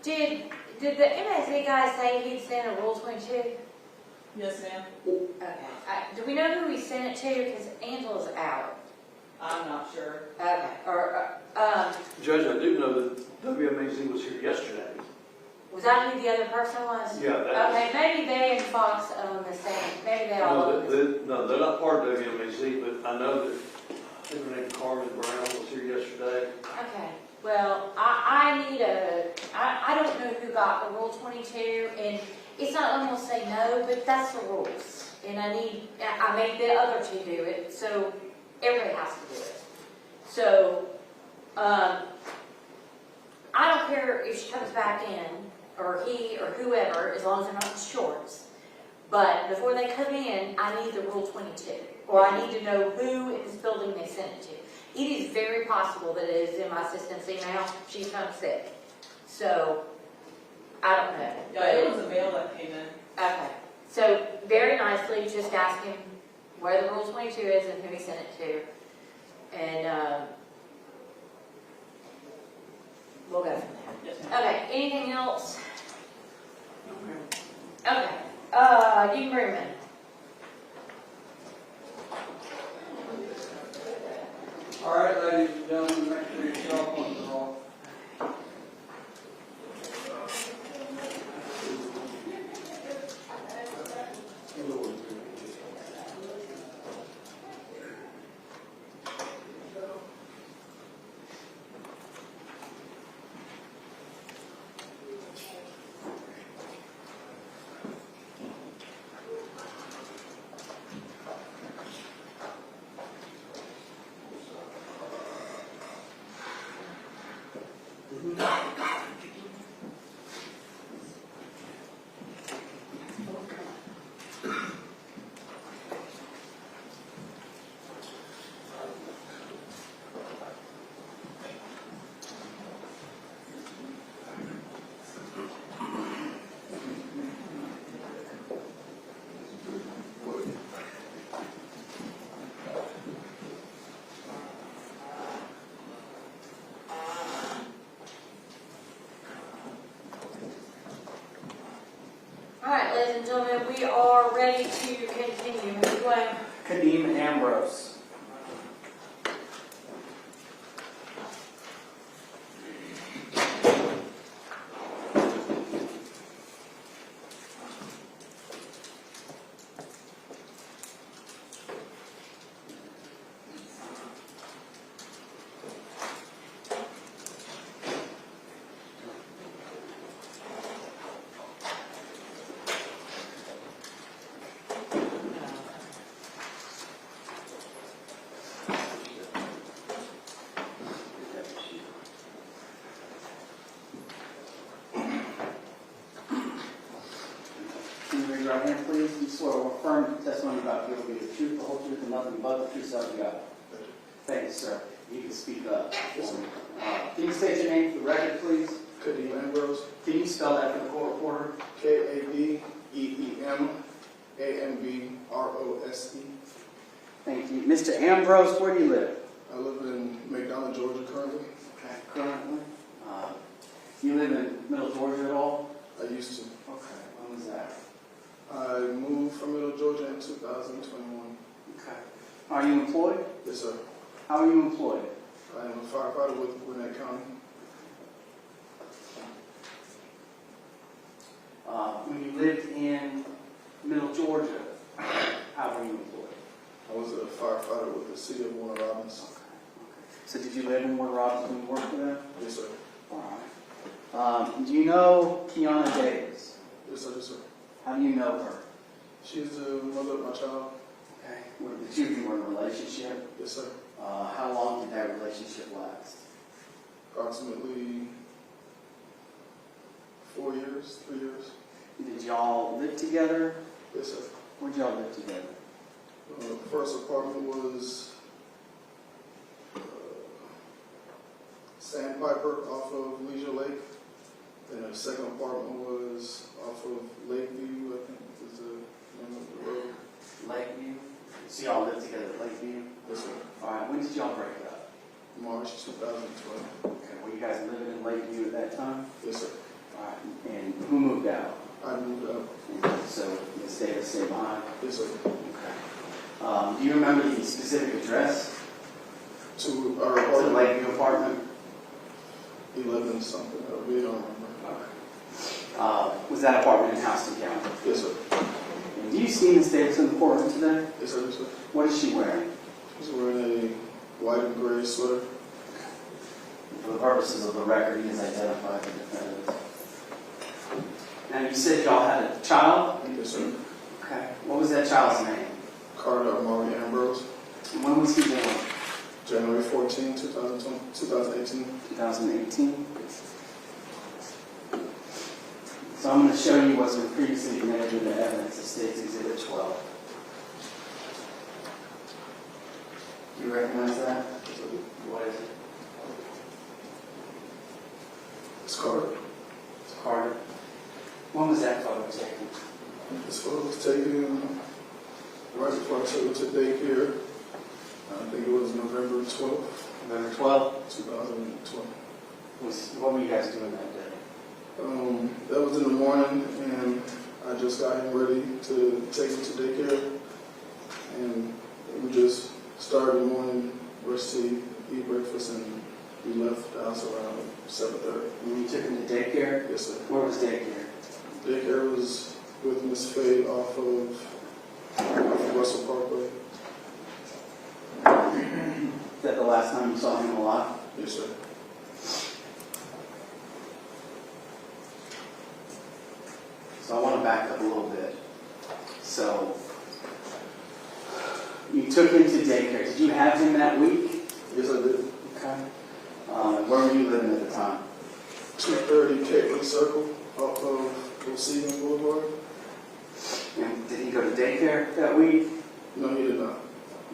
Did the MSC guy say he'd sent a Rule 22? Yes, ma'am. Okay. Do we know who he sent it to? Because Angela's out. I'm not sure. Okay. Judge, I do know that WMAZ was here yesterday. Was that who the other person was? Yeah, that Okay, maybe they and Fox own the same. Maybe they all own the same. No, they're not part of WMAZ, but I know that, I think her name Carmen Brown was here yesterday. Okay. Well, I need I don't know who got the Rule 22, and it's not I'm going to say no, but that's the rules. And I made the other two do it, so everybody has to do it. So, I don't care if she comes back in, or he, or whoever, as long as they're not in shorts. But before they come in, I need the Rule 22, or I need to know who in this building they sent it to. It is very possible that it is in my system's email. She's home sick. So, I don't know. Yeah, it was a mail that came in. Okay. So, very nicely, just ask him where the Rule 22 is and who he sent it to. And we'll go from there. Yes, ma'am. Okay, anything else? Okay. Dean Bergman. All right, ladies and gentlemen, make sure your cell phones are off. Alright, ladies and gentlemen, we are ready to continue. Who's going? Kadeem Ambrose. Raise your right hand, please. You swear or affirm the testimony about you will be the truth, the whole truth, and nothing but the truth, so help you God. Thank you, sir. You can speak up. Can you state your name for the record, please? Kadeem Ambrose, Can you spell that for the court reporter? Kadeemambrose. Thank you. Mr. Ambrose, where do you live? I live in McDonough, Georgia currently. Okay, currently. You live in Middle Georgia at all? I used to. Okay, when was that? I moved from Middle Georgia in 2021. Okay. Are you employed? Yes, sir. How are you employed? I am a firefighter with Gwinnett County. When you lived in Middle Georgia, how were you employed? I was a firefighter with the city of Warner Robins. Okay. So did you live in Warner Robins when you worked for them? Yes, sir. All right. Do you know Kianna Davis? Yes, sir. Yes, sir. How do you know her? She's the mother of my child. Okay. Were the two of you were in a relationship? Yes, sir. How long did that relationship last? Approximately 4 years, 3 years. Did y'all live together? Yes, sir. Where'd y'all live together? The first apartment was Sandpiper off of Leisure Lake. Then the second apartment was off of Lakeview, I think is the name of the road. Lakeview? So y'all lived together at Lakeview? Yes, sir. All right. When did y'all break up? March 2020. Okay. Were you guys living in Lakeview at that time? Yes, sir. All right. And who moved out? I moved out. And so Ms. Davis stayed behind? Yes, sir. Okay. Do you remember the specific address To our to the apartment, Lakeview apartment? 11 something, I really don't remember. Was that apartment in Houston County? Yes, sir. And do you see Ms. Davis in the courtroom today? Yes, sir, yes, sir. What is she wearing? She's wearing a white and gray sweater. For the purposes of the record, he has identified the defendant. Now, you said y'all had a child? Yes, sir. Okay. What was that child's name? Karter Ambrose. And when was he born? January 14, 2018. 2018. So I'm going to show you what's been previously admitted in the evidence of State's Exhibit 12. Do you recognize that? What is it? It's Karter. It's Karter. When was that photo taken? This photo was taken right before I took her to daycare. I think it was November 12th, November 12th? 2020. What were you guys doing that day? That was in the morning, and I just got him ready to take him to daycare. And we just started the morning, brushed teeth, eat breakfast, and we left the house around 7:30. And you took him to daycare? Yes, sir. Where was daycare? Daycare was with Miss Faye off of Russell Parkway. Is that the last time you saw him alive? Yes, sir. So I want to back up a little bit. So, you took him to daycare. Did you have him that week? Yes, I did. Okay. Where were you living at the time? 230 Capeland Circle off of Receiving Boulevard. And did he go to daycare that week? No, he did not.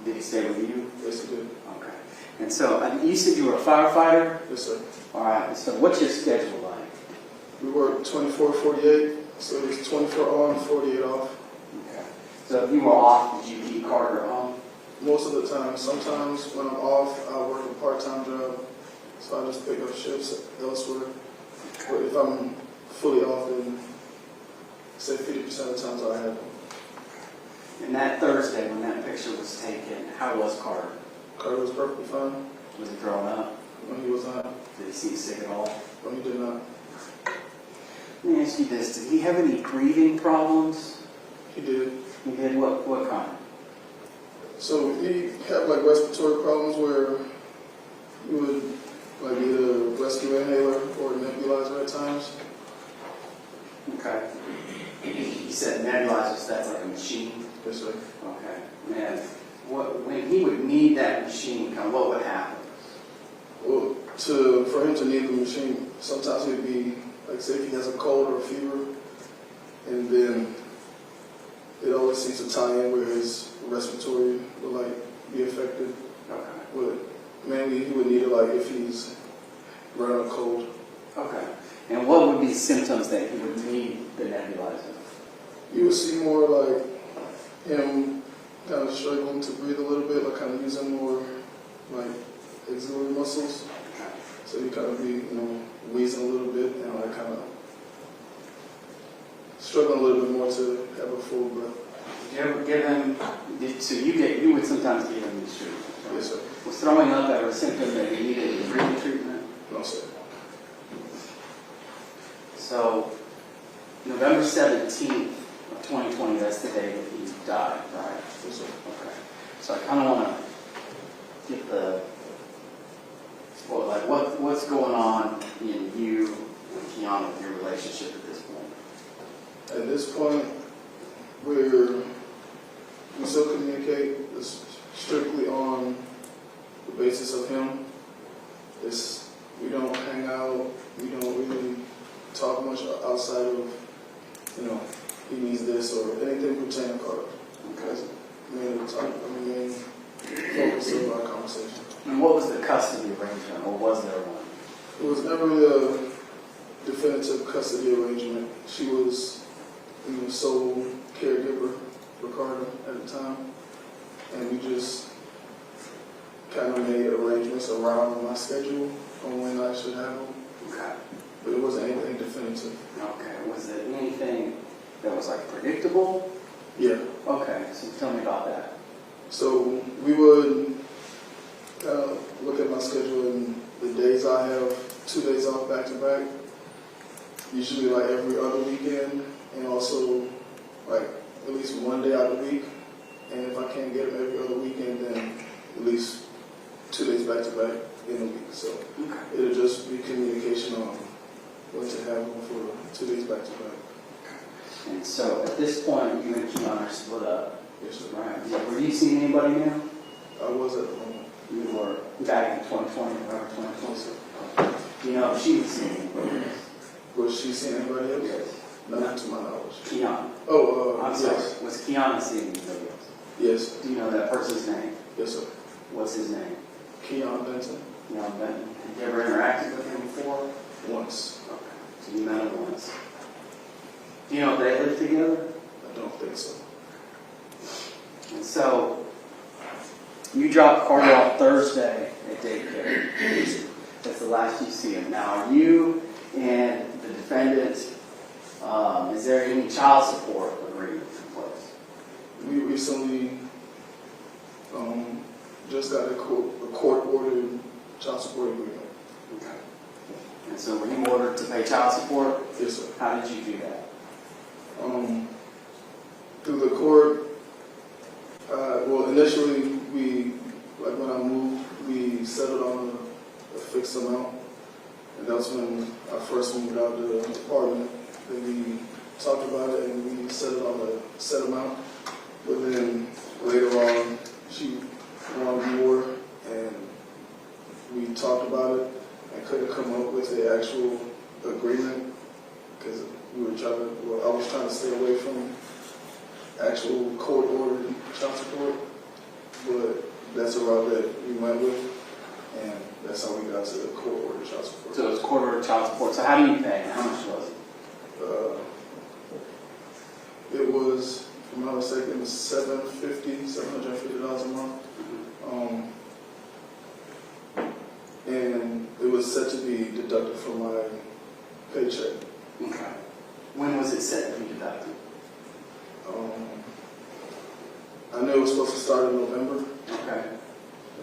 Did he stay with you? Yes, he did. Okay. And so, you said you were a firefighter? Yes, sir. All right. So what's your schedule like? We worked 24/48, so it's 24 on, 48 off. Okay. So if you were off, did you keep Karter home? Most of the time. Sometimes when I'm off, I work a part-time job, so I just pick up shifts elsewhere. But if I'm fully off, then say 50% of the times I have them. And that Thursday when that picture was taken, how was Karter? Carter was perfectly fine Was he throwing up? when he was not. Did he seem sick at all? When he did not. Let me ask you this. Did he have any breathing problems? He did. He did what kind? So he had like respiratory problems where he would like need a rescue inhaler or a nebulizer at times. Okay. He said nebulizers, that's like a machine? Yes, sir. Okay. And when he would need that machine, kind of what would happen? Well, for him to need the machine, sometimes it would be like say if he has a cold or a fever, and then it always seems to tie in where his respiratory would like be affected. Okay. But mainly he would need it like if he's running a cold. Okay. And what would be symptoms that he would need the nebulizer? You would see more like him kind of struggling to breathe a little bit, like kind of using more like auxiliary muscles. So he kind of be, wheezing a little bit and like kind of struggling a little bit more to have a full breath. Did you ever give him, so you would sometimes give him these treatments? Right? Yes, sir. Was throwing up ever a symptom that he needed breathing treatment? No, sir. So, November 17th of 2020, that's the day that he died, right? Yes, sir. Okay. So I kind of want to get what's going on in you and Kianna, your relationship at this point? At this point, we still communicate. It's strictly on the basis of him. We don't hang out. We don't really talk much outside of, he needs this or anything pertaining to Karter. Okay. Main focus of our conversation. And what was the custody arrangement, or was there one? It was never a definitive custody arrangement. She was the sole caregiver for Karter at the time, and we just kind of made arrangements around my schedule on when I should have him. Okay. But it wasn't anything definitive. attentive. Okay, was it anything that was like predictable? Yeah. Okay, so tell me about that. So we would look at my schedule and the days I have 2 days off back to back, usually like every other weekend, and also like at least 1 day out of the week. And if I can't get them every other weekend, then at least 2 days back to back in a week. So it'll just be communication on when to have them for 2 days back to back. And so at this point, you and Kiyon are split up, Yes, sir. right? Were you seeing anybody now? I was at the moment. You were back in 2020, November 2020. Do you know if she was seeing anybody else? Was she seeing anybody else? Yes. Not to my knowledge. Kiyon. Oh, I'm sorry. yes. Was Kiyon seeing anybody else? Yes. Do you know that person's name? Yes, sir. What's his name? Kiyon Benton. Kiyon Benton. Have you ever interacted with him before? Once. Okay. So you met him once. Do you know if they live together? I don't think so. And so, you dropped Karter off Thursday at daycare. That's the last you see him. Now, are you and the defendant, is there any child support agreement in place? We recently just got a court-ordered child support agreement. Okay. And so, were you ordered to pay child support? Yes, sir. How did you do that? Through the court, well, initially, like when I moved, we settled on a fixed amount. And that's when I first moved out of the apartment. Then we talked about it and we settled on a set amount. But then later on, she wanted more and we talked about it and couldn't come up with the actual agreement because I was trying to stay away from actual court-ordered child support, but that's a route that we went with, and that's how we got to the court-ordered child support. So, it was court-ordered child support. So, how do you pay and how much was it? It was, if I'm not mistaken, it was $750 a month. And it was set to be deducted from my paycheck. Okay. When was it set to be deducted? I knew it was supposed to start in November, Okay.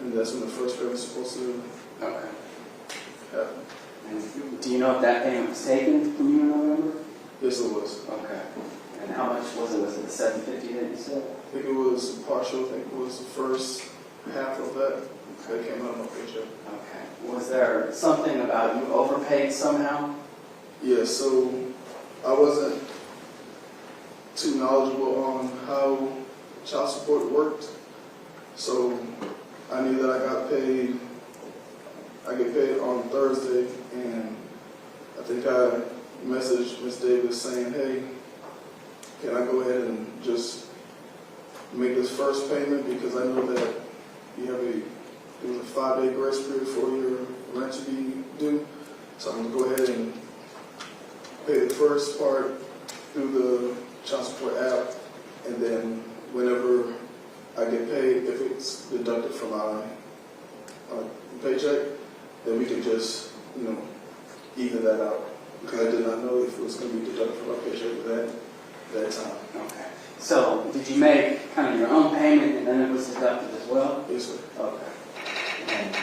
and that's when the first payment was supposed to Okay. happen. And do you know if that payment was taken from you in November? Yes, it was. Okay. And how much was it? Was it the $750 that you said? I think it was partial. I think it was the first half of that came out of my paycheck. Okay. Was there something about you overpaid somehow? Yeah, so I wasn't too knowledgeable on how child support worked. So I knew that I get paid on Thursday, and I think I messaged Ms. Davis saying, hey, can I go ahead and just make this first payment because I know that you have it was a 5-day grace period for your rent to be due. So I'm gonna go ahead and pay the first part through the child support app, and then whenever I get paid, if it's deducted from my paycheck, then we can just, even that out. Because I did not know if it was going to be deducted from my paycheck at that time. Okay. So did you make kind of your own payment and then it was deducted as well? Yes, sir. Okay. And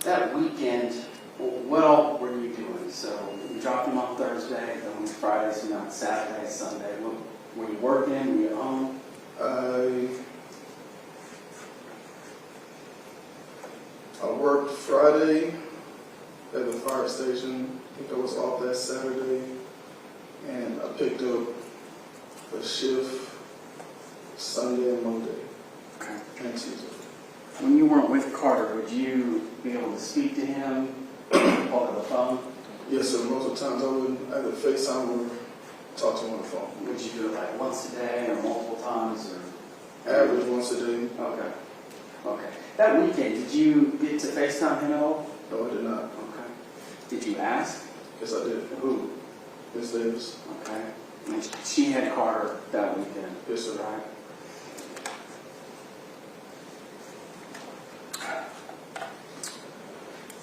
that weekend, what all were you doing? So you dropped him off Thursday, then was Friday, so not Saturday, Sunday. Were you working? Were you at home? I worked Friday at the fire station. I think I was off that Saturday. And I picked up a shift Sunday and Monday. Okay. And Tuesday. When you weren't with Karter, would you be able to speak to him over the phone? Yes, sir. Most of the times I would either FaceTime or talk to him on the phone. Would you do it like once a day or multiple times? Or Average once a day. Okay. Okay. That weekend, did you get to FaceTime him at all? No, I did not. Okay. Did you ask? Yes, I did. Who? Ms. Davis. Okay. And she had Karter that weekend. Yes, sir. Right.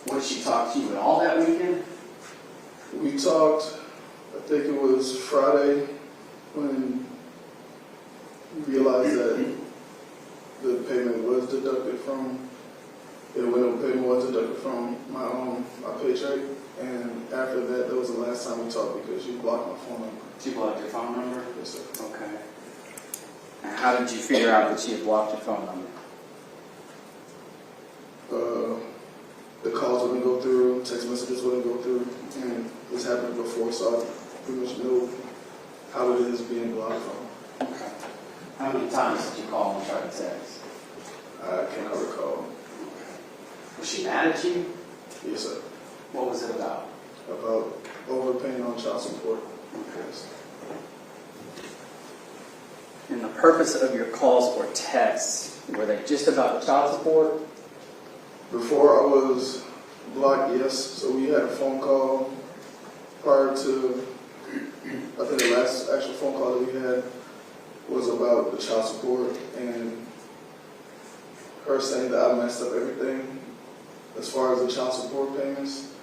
What did she talk to you at all that weekend? We talked, I think it was Friday, when we realized that the payment was deducted from, my paycheck. And after that was the last time we talked because you blocked my phone number. She blocked your phone number? Yes, sir. Okay. And how did you figure out that she had blocked your phone number? The calls wouldn't go through, text messages wouldn't go through, and this happened before, so I pretty much know how it is being blocked from. Okay. How many times did you call and try to text? I cannot recall. Was she mad at you? Yes, sir. What was it about? About overpaying on child support. Okay. And the purpose of your calls or texts, were they just about the child support? Before I was blocked, yes. So we had a phone call prior to, I think the last actual phone call that we had was about the child support and her saying that I messed up everything as far as the child support payments.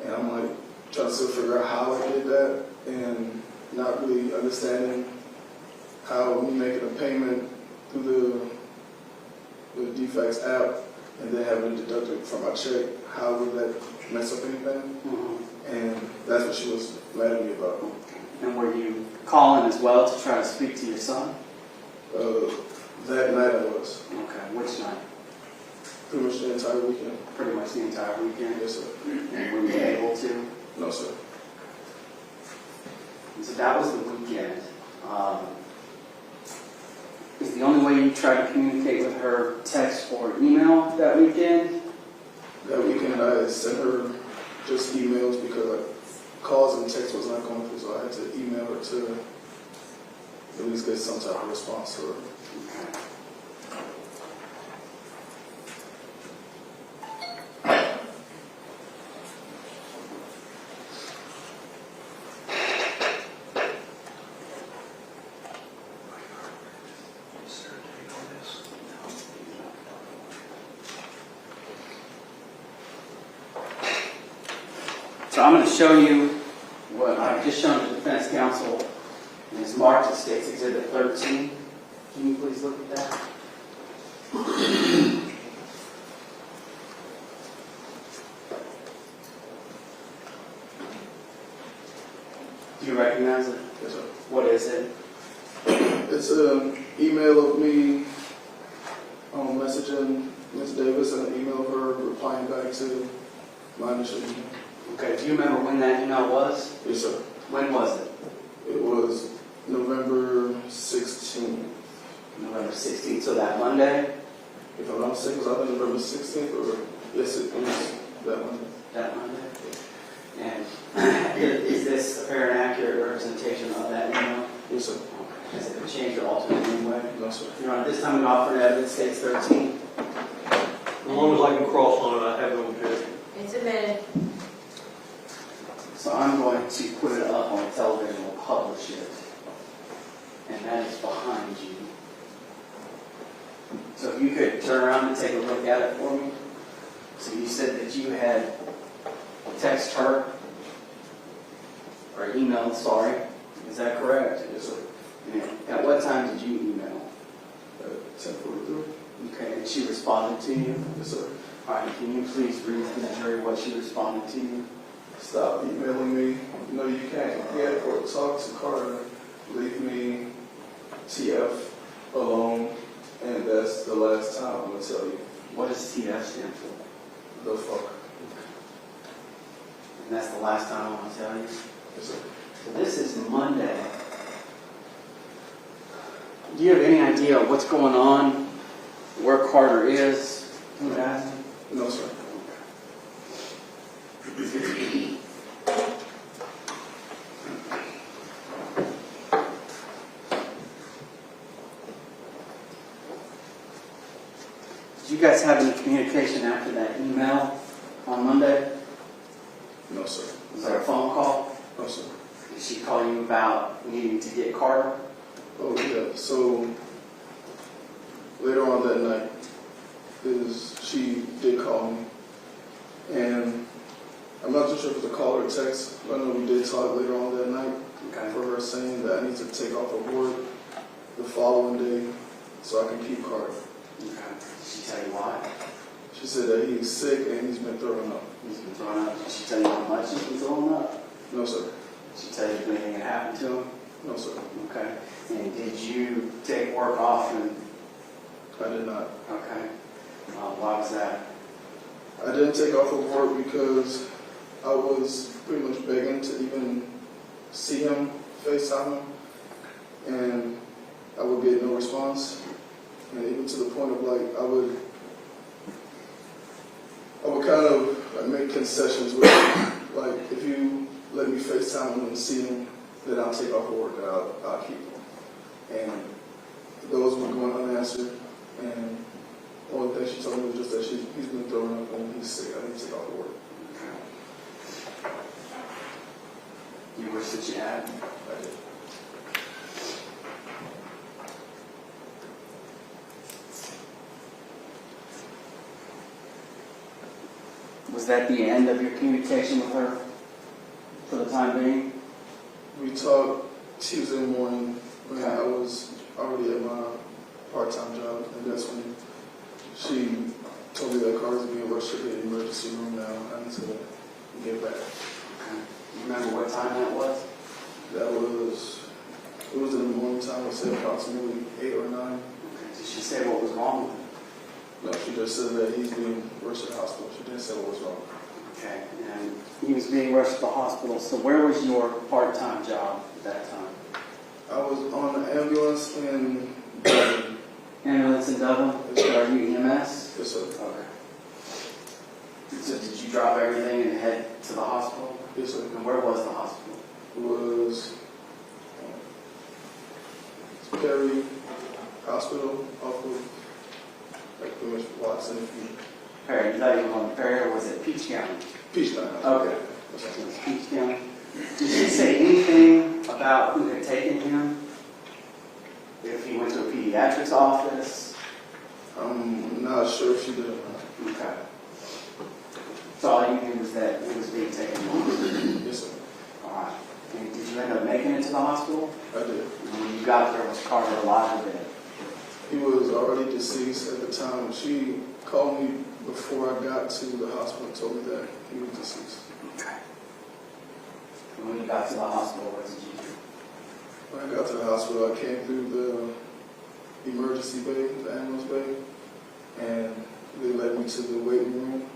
And I'm like trying to still figure out how I did that and not really understanding how me making a payment through the Defects app and then having it deducted from my check, how would that mess up anything? And that's what she was mad at me about. And were you calling as well to try to speak to your son? That night I was. Okay, which night? Pretty much the entire weekend. Pretty much the entire weekend? Yes, sir. And were you able to? No, sir. And so that was the weekend. Is the only way you tried to communicate with her text or email that weekend? That weekend I sent her just emails because like calls and text was not going through, so I had to email her to at least get some type of response to her. So I'm going to show you what I've just shown the defense counsel, and it's marked as State's Exhibit 13. Can you please look at that? Do you recognize it? Yes, sir. What is it? It's an email of me messaging Ms. Davis and an email of her replying back to my initial email. Okay, do you remember when that email was? Yes, sir. When was it? It was November 16th. November 16th, so that Monday? If I'm not mistaken, it was either November 16th or, yes, it was that Monday. That Monday? And is this a fair and accurate representation of that email? Yes, sir. Has it been changed or altered in any way? No, sir. Your Honor, this time we offer evidence States 13. As long as I can cross on it, I have no objection. It's a minute. So I'm going to put it up on television and we'll publish it. And that is behind you. So if you could turn around and take a look at it for me. So you said that you had texted her, or emailed, sorry. Is that correct? Yes, sir. And at what time did you email? 10:43. Okay, and she responded to you? Yes, sir. All right, can you please read to the jury what she responded to you? Stop emailing me. No, you can't get or talk to Karter. Leave me TF alone. And that's the last time I'm going to tell you. What does TF stand for? The fuck. And that's the last time I want to tell you? Yes, sir. So this is Monday. Do you have any idea what's going on, where Karter is? Who asked him? No, sir. Did you guys have any communication after that email on Monday? No, sir. Was there a phone call? No, sir. Did she call you about needing to get Karter? Oh, yeah. So later on that night, she did call me. And not too sure if it's a call or a text. I know we did talk later on that night Okay. for her saying that I need to take off of work the following day so I can keep Karter. Okay. Did she tell you why? She said that he's sick and he's been throwing up. He's been throwing up. Did she tell you how much he's been throwing up? No, sir. Did she tell you if anything had happened to him? No, sir. Okay. And did you take work off? And I did not. okay. Why was that? I didn't take off of work because I was pretty much begging to even see him, FaceTime him, and I would get no response. And even to the point of like, I would kind of like make concessions with him. Like, if you let me FaceTime him and see him, then I'll take off of work and I'll keep him. And those were going unanswered. And the only thing she told me was just that he's been throwing up and he's sick. I need to take off of work. You wish that you had? I did. Was that the end of your communication with her for the time being? We talked Tuesday morning when I was already at my part-time job, and that's when she told me that Karter's being rushed to the emergency room now. I need to get back. Okay. You remember what time that was? It was in the morning time. I said approximately 8 or 9. Okay. Did she say what was wrong with him? No, she just said that he's being rushed to the hospital. She didn't say what was wrong. Okay. And he was being rushed to the hospital. So where was your part-time job at that time? I was on the ambulance in Dublin. Ambulance in Dublin? Are you EMS? Yes, sir. Okay. So did you drop everything and head to the hospital? Yes, sir. And where was the hospital? It was Perry Hospital off of like pretty much Watson. Perry. You thought you were on Perry, or was it Peach County? Peach Town. Okay. So it was Peach County. Did she say anything about who had taken him? If he went to a pediatrics office? I'm not sure if she did or not. Okay. So all you knew was that he was being taken home? Yes, sir. All right. And did you end up making it to the hospital? I did. And when you got there, was Karter alive or dead? He was already deceased at the time. She called me before I got to the hospital and told me that he was deceased. Okay. And when you got to the hospital, what did you do? When I got to the hospital, I came through the emergency bay, the ambulance bay, and they led me to the waiting room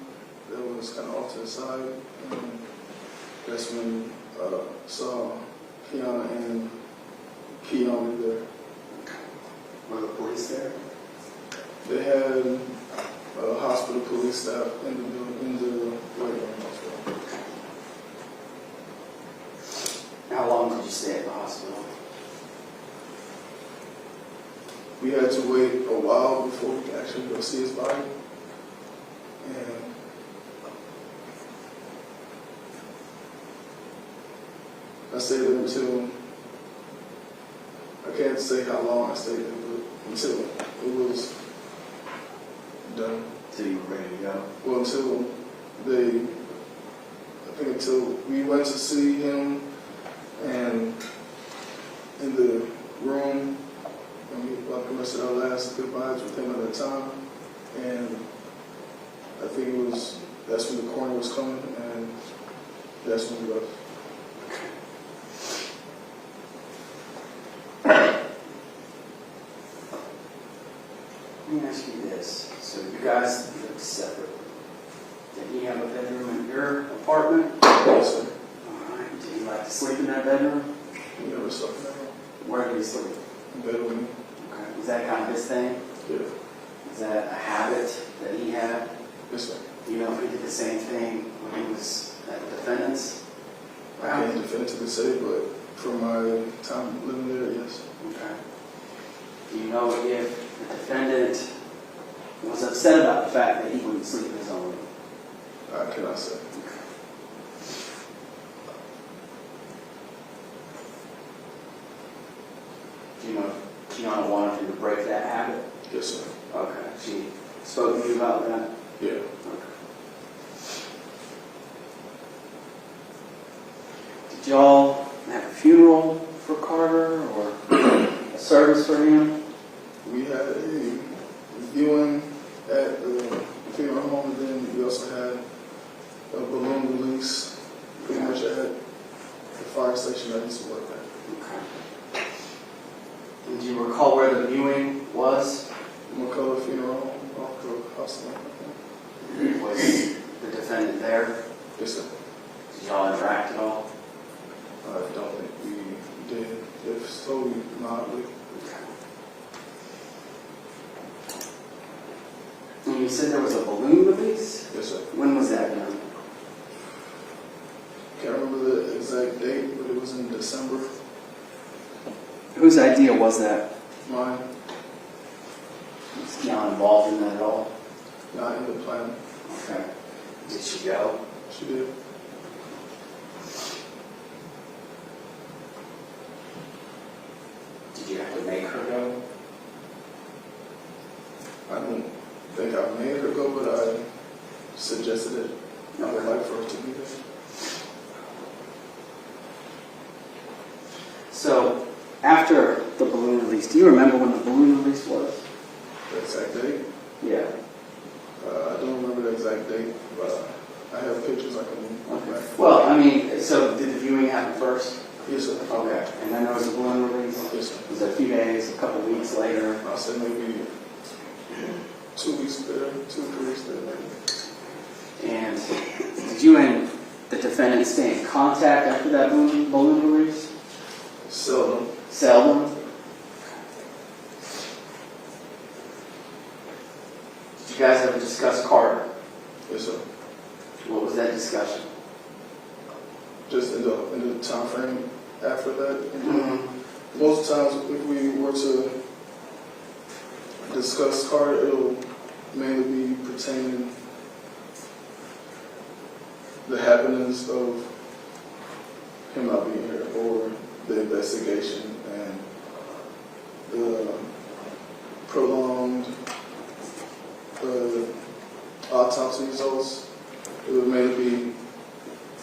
that was kind of off to the side. And that's when I saw Kianna and Kiyon there. Were the police there? They had hospital police staff in the waiting room as well. How long did you stay at the hospital? We had to wait a while before we could actually go see his body. And I stayed there until, I can't say how long I stayed there, but until it was done. Till you were ready to go? Well, until we went to see him and in the room, and we like I said our last goodbyes with him at that time. And I think that's when the coroner was coming, and that's when we left. Let me ask you this. So you guys lived separately. Did he have a bedroom in your apartment? Yes, sir. All right. Did he like to sleep in that bedroom? He never slept in that room. Where did he sleep? In bed with me. Okay. Was that kind of his thing? Yeah. Is that a habit that he had? Yes, sir. Do you know if he did the same thing when he was at the defendant's? I can't definitively say, but from my time living there, yes. Okay. Do you know if the defendant was upset about the fact that he wouldn't sleep in his own room? I cannot say. Do you know if Kianna wanted him to break that habit? Yes, sir. Okay. She spoke to you about that? Yeah. Okay. Did y'all have a funeral for Karter or a service for him? We had a viewing at the funeral home, and then we also had a balloon release pretty much at the fire station I used to work at. Okay. And do you recall where the viewing was? McCullough Funeral Home, off the house. Was the defendant there? Yes, sir. Did y'all interact at all? I don't think we did. If so, mildly. And you said there was a balloon release? Yes, sir. When was that done? Can't remember the exact date, but it was in December. Whose idea was that? Mine, Was Kianna involved in that at all? not in the plan. Okay. Did she go? She did. Did you have to make her go? I don't think I made her go, but I suggested it. I would like for her to be there. So, after the balloon release, do you remember when the balloon release was? The exact date? Yeah. I don't remember the exact date, but I have pictures I can look back. Well, I mean, so did the viewing happen first? Yes, sir. Okay. And then there was a balloon release? Yes, sir. Was it a few days, a couple weeks later? I'll say maybe 2 weeks later, 2 or 3 weeks later, maybe. And did you and the defendant stay in contact after that balloon release? Seldom. Seldom? Did you guys ever discuss Karter? Yes, sir. What was that discussion? Just in the time frame after that. Mm-hmm. Most times, if we were to discuss Karter, it'll mainly be pertaining the happenings of him not being here, or the investigation and the prolonged autopsy results. It would mainly be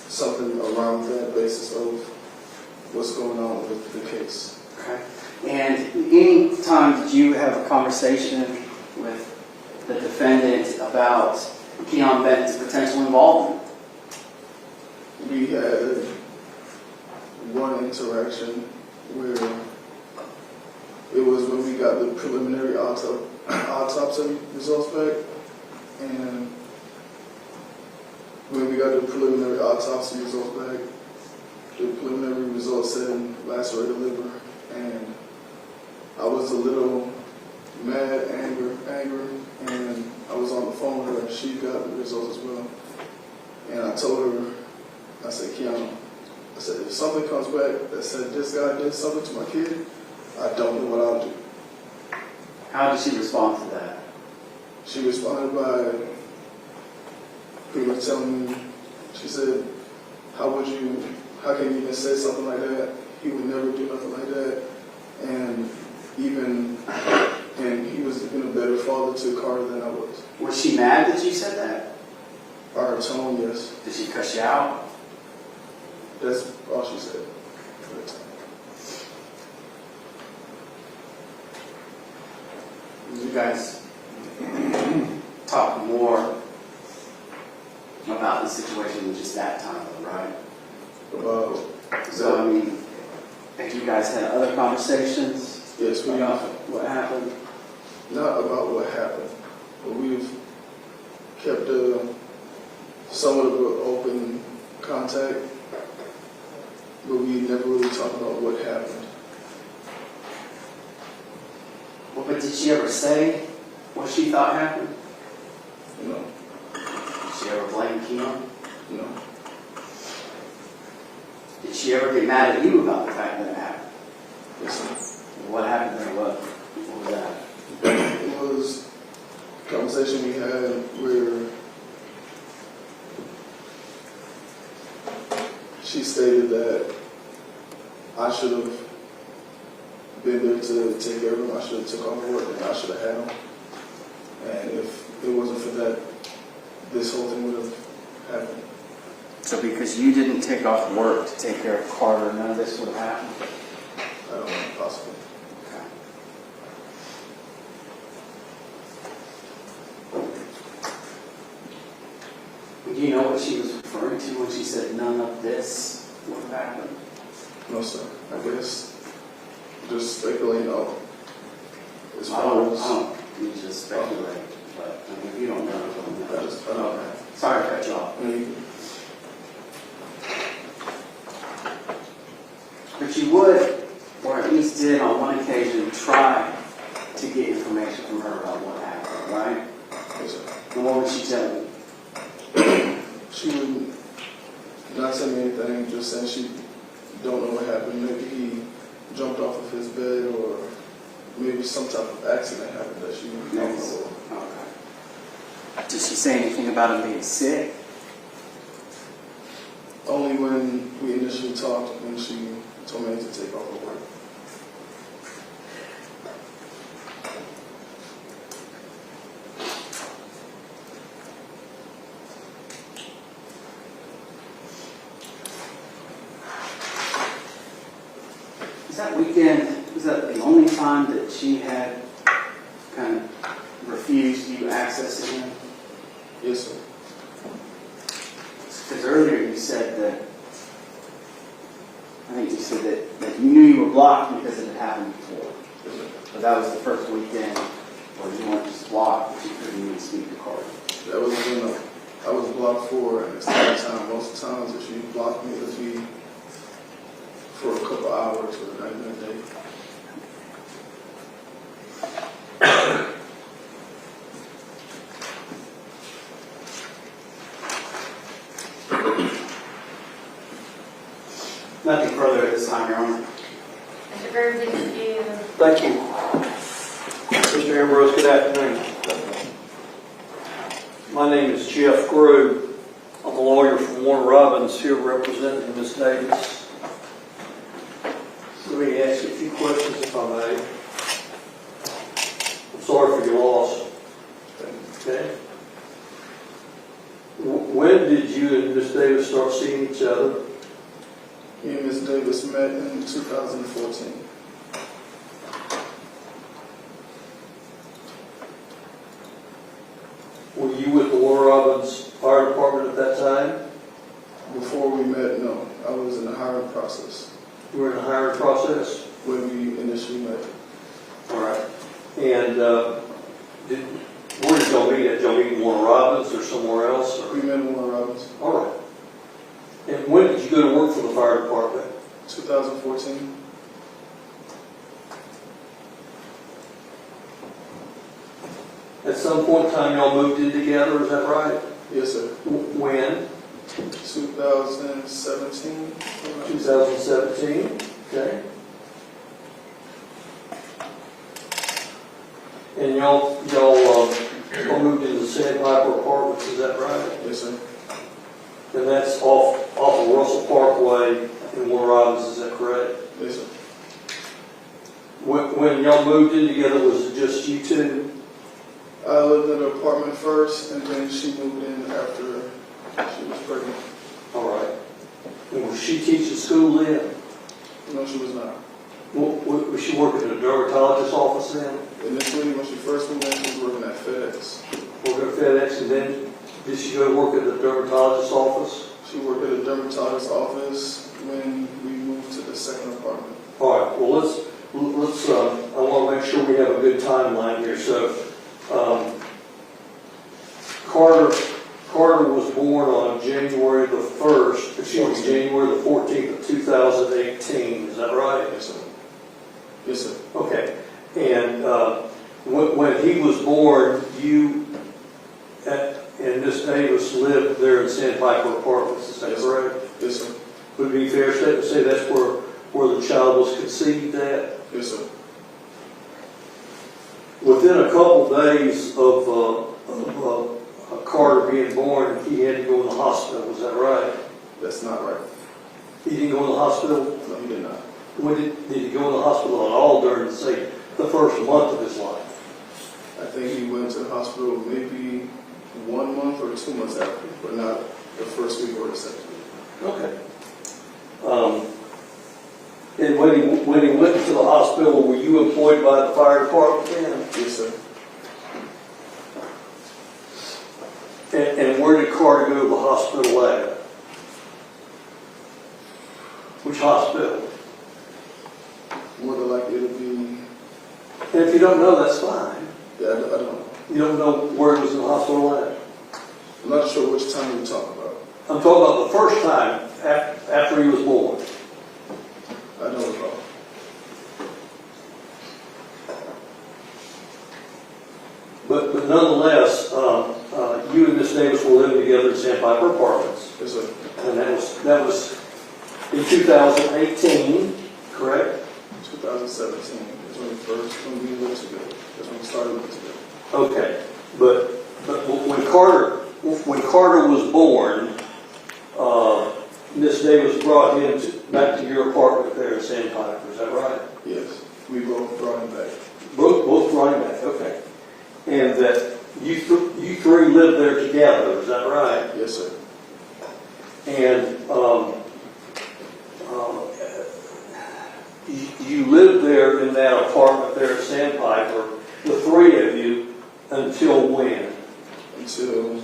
something around that basis of what's going on with the case. Okay. And any time did you have a conversation with the defendant about Kiyon Benton's potential involvement? We had one interaction where it was when we got the preliminary autopsy results back, and when we got the preliminary autopsy results back, the preliminary results said lacerated liver, and I was a little mad, angry, and I was on the phone with her, and she got the results as well. And I told her, I said, Kianna, I said, if something comes back that said this guy did something to my kid, I don't know what I'll do. How did she respond to that? She responded by pretty much telling me, she said, how can you even say something like that? He would never do nothing like that. And he was even a better father to Karter than I was. Was she mad that you said that? By her tone, yes. Did she cuss you out? That's all she said. You guys talk more about the situation than just that time, right? About So, I mean, have you guys had other conversations yes, we about what happened? not about what happened, but we've kept somewhat of an open contact, but we never really talked about what happened. Well, but did she ever say what she thought happened? You know, Did she ever blame Kiyon? you know. Did she ever get mad at you about the fact that it happened? Yes, sir. What happened there? What was that? It was a conversation we had where she stated that I should have been there to take care of him. I should have took off work and I should have had him. And if it wasn't for that, this whole thing would have happened. So because you didn't take off work to take care of Karter, none of this would have happened? I don't know, possible. Do you know what she was referring to when she said none of this would have happened? No, sir. I guess just speculating out. As I far don't as need to speculate, but I mean, if you don't know, you don't know. I don't know. Sorry to cut you off. But you would, or at least did on one occasion, try to get information from her about what happened, right? Yes, sir. And what would she tell you? She would not tell me anything, just saying she don't know what happened. Maybe he jumped off of his bed, or maybe some type of accident happened that she don't know. Okay. Did she say anything about him being sick? Only when we initially talked, when she told me to take off of work. That weekend, was that the only time that she had kind of refused you access to him? Yes, sir. Because earlier you said that, I think you said that you knew you were blocked because it had happened before. Yes, sir. But that was the first weekend where you weren't just blocked, but you couldn't even speak to Karter. That was when I was blocked for an extended time. Most times if she blocked me, it would be for a couple hours or not even a day. Nothing further at this time, Your Honor. Mr. Grove, did you? Thank you. Mr. Ambrose, good afternoon. My name is Jeff Grove. I'm a lawyer from Warner Robins here representing Ms. Davis. Let me ask you a few questions if I may. I'm sorry for your loss. Okay. When did you and Ms. Davis start seeing each other? Me and Ms. Davis met in 2014. Were you with the Warner Robins Fire Department at that time? Before we met, no. I was in the hiring process You were in the hiring process? when we initially met. All right. And where did y'all meet at? Did y'all meet in Warner Robins or somewhere else? Or? We met in Warner Robins. All right. And when did you go to work for the fire department? 2014. At some point in time, y'all moved in together, is that right? Yes, sir. When? 2017. 2017. Okay. And y'all moved into the Sandpiper Apartments, is that right? Yes, sir. And that's off of Russell Parkway in Warner Robins, is that correct? Yes, sir. When y'all moved in together, was it just you two? I lived in an apartment first, and then she moved in after she was pregnant. All right. And was she teaching school then? No, she was not. Was she working in a dermatologist's office then? Initially, when she first moved in, she was working at FedEx. Working at FedEx, and then did she go to work at the dermatologist's office? She worked at a dermatologist's office when we moved to the second apartment. All right. Well, let's. I want to make sure we have a good timeline here. So, Karter was born on January the 1st. Excuse me, January the 14th of 2018. Is that right? Yes, sir. Yes, sir. Okay. And when he was born, you and Miss Davis lived there in Sandpiper Apartments. Is that Yes, correct? Yes, sir. Would it be fair to say that's where the child was conceived at? Yes, sir. Within a couple days of Karter being born, he had to go in the hospital. Was that right? That's not right. He didn't go in the hospital? No, he did not. When did he go in the hospital at all during, say, the first month of his life? I think he went to the hospital maybe 1 month or 2 months after, but not the first week or the second week. Okay. And when he went to the hospital, were you employed by the fire department then? Yes, sir. And where did Karter go to the hospital at? Which hospital? More than likely it'll be, And if you don't know, that's fine. yeah, I don't know. You don't know where he was in the hospital at. I'm not sure which time you're talking about. I'm talking about the first time after he was born. I don't recall. But nonetheless, you and Miss Davis were living together in Sandpiper Apartments. Yes, sir. And that was in 2018, correct? 2017 is when we lived together. That's when we started living together. Okay. But when Karter was born, Miss Davis brought him back to your apartment there in Sandpiper. Is that right? Yes. We both brought him back. Both brought him back. Okay. And that you three lived there together. Is that right? Yes, sir. And you lived there in that apartment there at Sandpiper, the three of you, until when? Until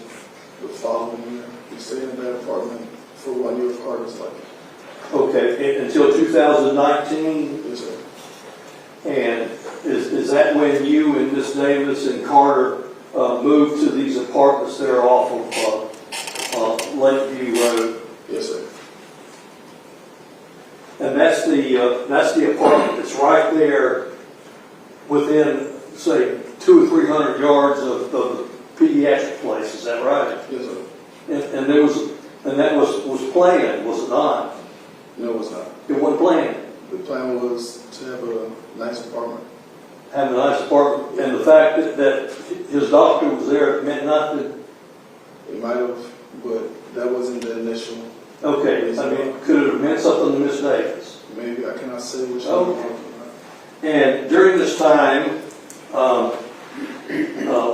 the following year. We stayed in that apartment for 1 year of Carter's life. Okay, until 2019. Yes, sir. And is that when you and Miss Davis and Karter moved to these apartments there off of Lakeview Road? Yes, sir. And that's the apartment that's right there within, say, 200 or 300 yards of the pediatric place. Is that right? Yes, sir. And that was planned, was it not? No, it's not. It wasn't planned. The plan was to have a nice apartment. Have a nice apartment, and the fact that his doctor was there meant nothing. It might have, but that wasn't the initial. Okay, I mean, could it have meant something to Miss Davis? Maybe I cannot say which Oh. one. And during this time,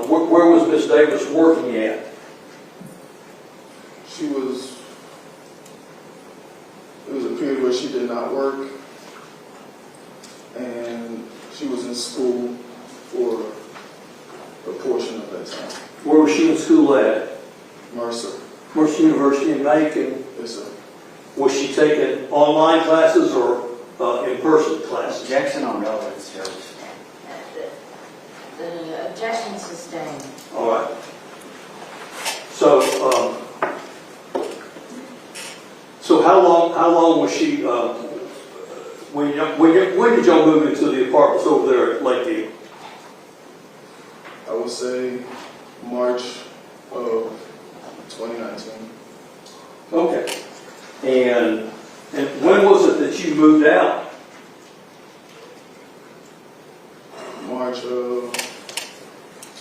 where was Miss Davis working at? It was a period where she did not work, and she was in school for a portion of that time. Where was she in school at? Mercer. Mercer University in Macon. Yes, sir. Was she taking online classes or in-person classes? Objection on relevance, Judge. The objection sustained. All right. So, so how long was she? When did y'all move into the apartments over there at Lakeview? I would say March of 2019. Okay. And when was it that you moved out? March of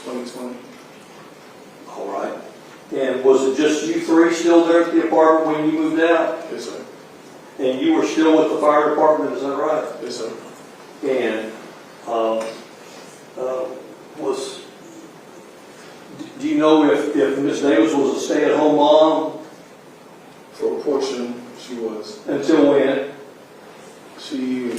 2020. All right. And was it just you three still there at the apartment when you moved out? Yes, sir. And you were still with the fire department, is that right? Yes, sir. And do you know if Miss Davis was a stay-at-home mom? For a portion, she was. Until when? She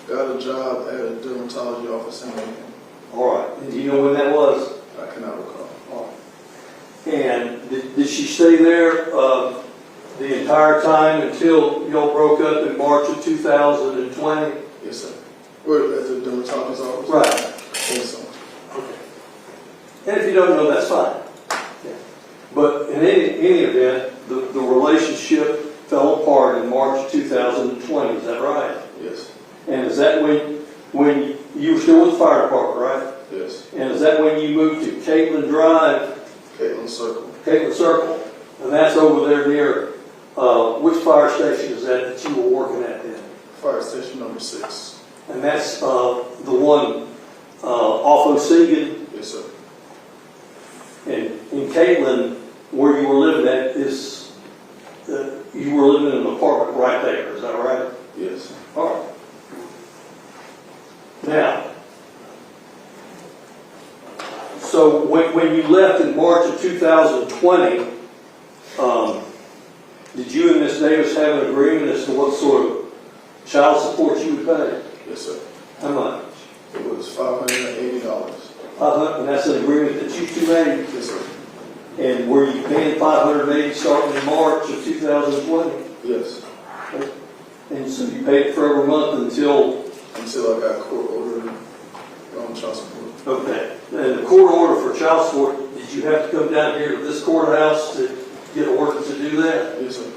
got a job at a dermatology office in Lincoln. All right. And do you know when that was? I cannot recall. All right. And did she stay there the entire time until y'all broke up in March of 2020? Yes, sir. We're at the dermatologist's office? Right. Yes, sir. Okay. And if you don't know, that's fine. Yeah. But in any event, the relationship fell apart in March 2020. Is that right? Yes. And is that when you were still with the fire department, right? Yes. And is that when you moved to Caitlin Drive, Caitlin Circle. Caitlin Circle? And that's over there near, which fire station is that you were working at then? Fire station number 6. And that's the one off Osegan. Yes, sir. And in Caitlin, where you were living at is, you were living in an apartment right there, is that right? Yes. All right. Now, so when you left in March of 2020, did you and Miss Davis have an agreement as to what sort of child support you would pay? Yes, sir. How much? It was $580. 500, and that's an agreement that you two made? Yes, sir. And were you paying 580 starting in March of 2020? Yes. And so you paid it for every month until? Until I got court ordered on child support. Okay. And the court order for child support, did you have to come down here to this courthouse to get an order to do that? Yes, sir.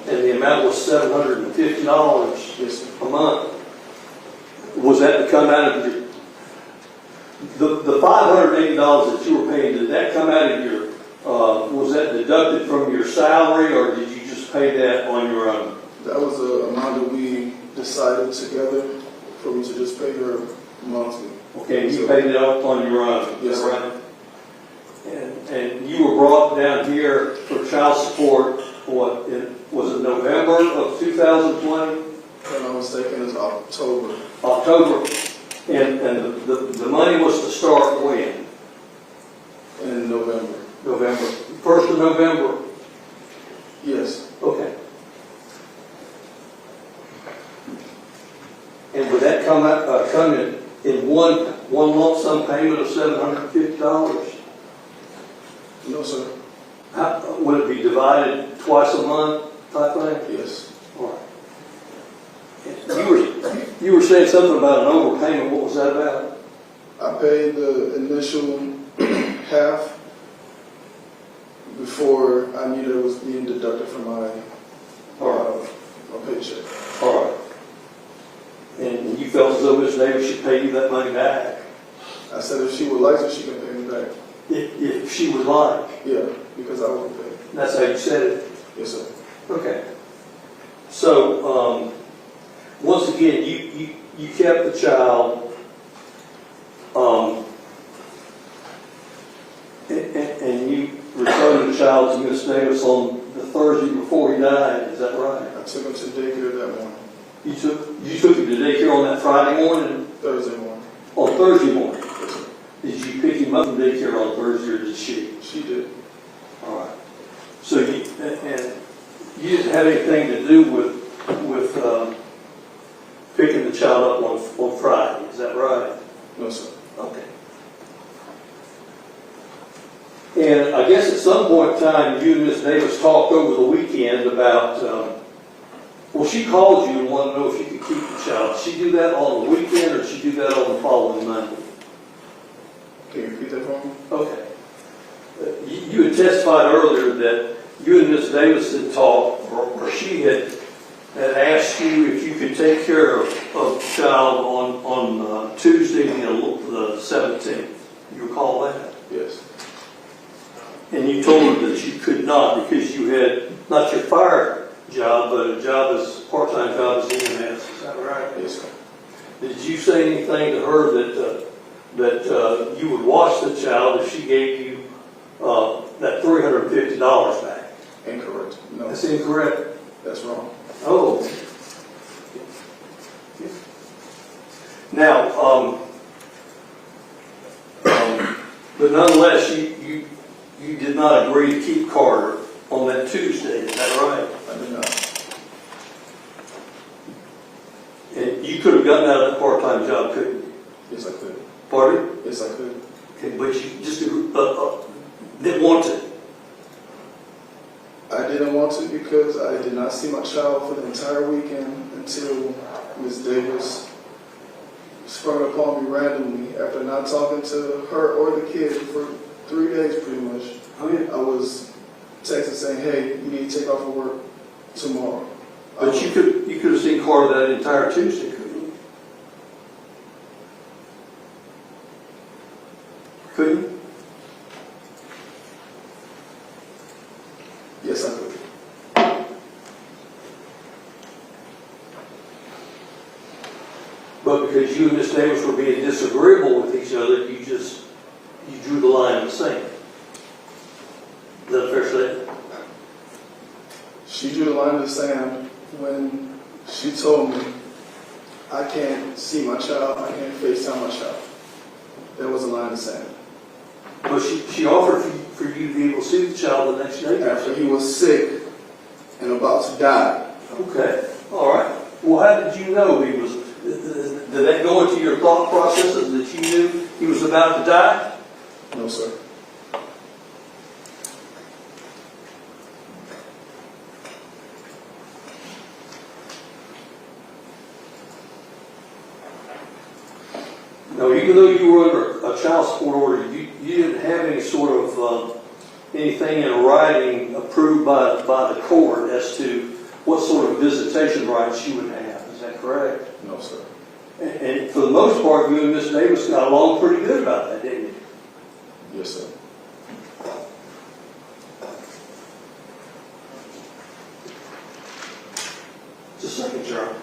And the amount was $750 Yes, sir. a month. Was that to come out of your, the $580 that you were paying, did that come out of your, was that deducted from your salary, or did you just pay that on your own? That was the amount that we decided together for me to just pay her monthly. Okay, and you paid it up on your own, Yes, is sir. that right? And you were brought down here for child support, what, was it November of 2020? If I'm not mistaken, it's October. October, and the money was to start when? In November. November, 1st of November? Yes. Okay. And would that come out, come in one lump sum payment of $750? No, sir. How, would it be divided twice a month type thing? Yes. All right. You were saying something about an overpayment. What was that about? I paid the initial half before I knew that it was being deducted from my paycheck. All right. And you felt as though Ms. Davis should pay you that money back? I said if she would like to, she can pay me back. If she would like. Yeah, because I would pay. That's how you said it? Yes, sir. Okay. So, once again, you kept the child, and you returned the child to Miss Davis on the Thursday before he died. Is that right? I took him to daycare that morning. You took him to daycare on that Friday morning? Thursday morning. On Thursday morning? Yes, sir. Did you pick him up from daycare on Thursday, or did she? She did. All right. So you didn't have anything to do with picking the child up on Friday, is that right? No, sir. Okay. And I guess at some point in time, you and Ms. Davis talked over the weekend about, well, she called you and wanted to know if you could keep the child. Did she do that on the weekend, or did she do that on the following Monday? Can you repeat that for me? Okay. You had testified earlier that you and Ms. Davis had talked, or she had asked you if you could take care of the child on Tuesday, the 17th. You recall that? Yes. And you told her that you could not because you had not your fire job, but a part-time job as EMS. Is that right? Yes, sir. Did you say anything to her that you would watch the child if she gave you that $350 back? Incorrect. No. That's incorrect. That's wrong. Oh. Now, but nonetheless, you did not agree to keep Karter on that Tuesday. Is that right? I did not. And you could have gotten out of that part-time job, couldn't you? Yes, I could. Pardon? Yes, I could. Okay, but you just didn't want to. I didn't want to because I did not see my child for the entire weekend until Ms. Davis sprung upon me randomly after not talking to her or the kid for 3 days pretty much. Oh, yeah. I was texting saying, hey, you need to take off of work tomorrow. But you could have seen Karter that entire Tuesday, couldn't you? Couldn't you? Yes, I could. But because you and Miss Davis were being disagreeable with each other, you drew the line in the sand. Is that a fair statement? She drew the line in the sand when she told me I can't see my child, I can't FaceTime my child. There was a line in the sand. But she offered for you to be able to see the child the next day. After he was sick, and about to die. Okay, all right. Well, how did you know he was, did that go into your thought processes that you knew he was about to die? No, sir. No, even though you were under a child support order, you didn't have any sort of anything in writing approved by the court as to what sort of visitation rights you would have. Is that correct? No, sir. And for the most part, you and Miss Davis got along pretty good about that, didn't you? Yes, sir. Just a second, Charlie.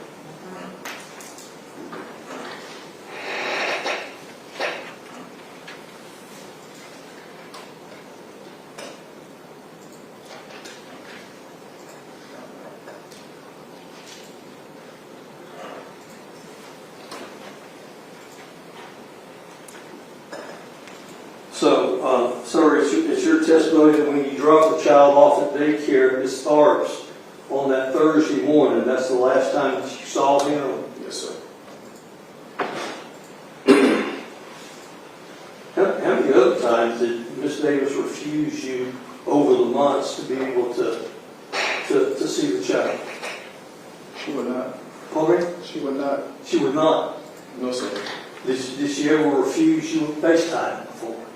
So, sir, it's your testimony that when you dropped the child off at daycare at Miss Tharp's on that Thursday morning, that's the last time that you saw him? Yes, sir. How many other times did Miss Davis refuse you over the months to be able to see the child? She would not. Pardon? She would not. She would not. No, sir. Did she ever refuse you FaceTime before?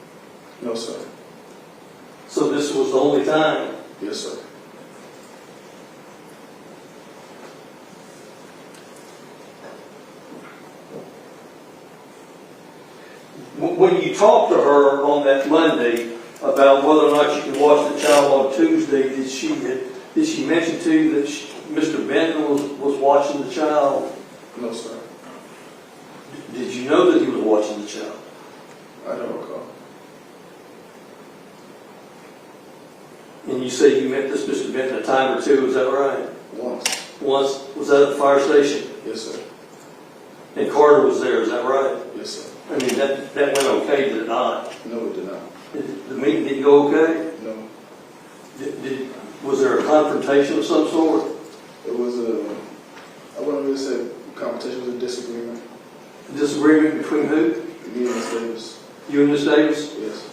No, sir. So this was the only time? Yes, sir. When you talked to her on that Monday about whether or not you could watch the child on Tuesday, did she mention to you that Mr. Benton was watching the child? No, sir. Did you know that he was watching the child? I don't recall. And you say you met this Mr. Benton a time or two, is that right? Once. Once, was that at the fire station? Yes, sir. And Karter was there, is that right? Yes, sir. I mean, that went okay, did it not? No, it did not. Did the meeting didn't go okay? No. Was there a confrontation of some sort? It was I wouldn't really say competition, it was a disagreement. A disagreement between who? Me and Miss Davis. You and Miss Davis? Yes.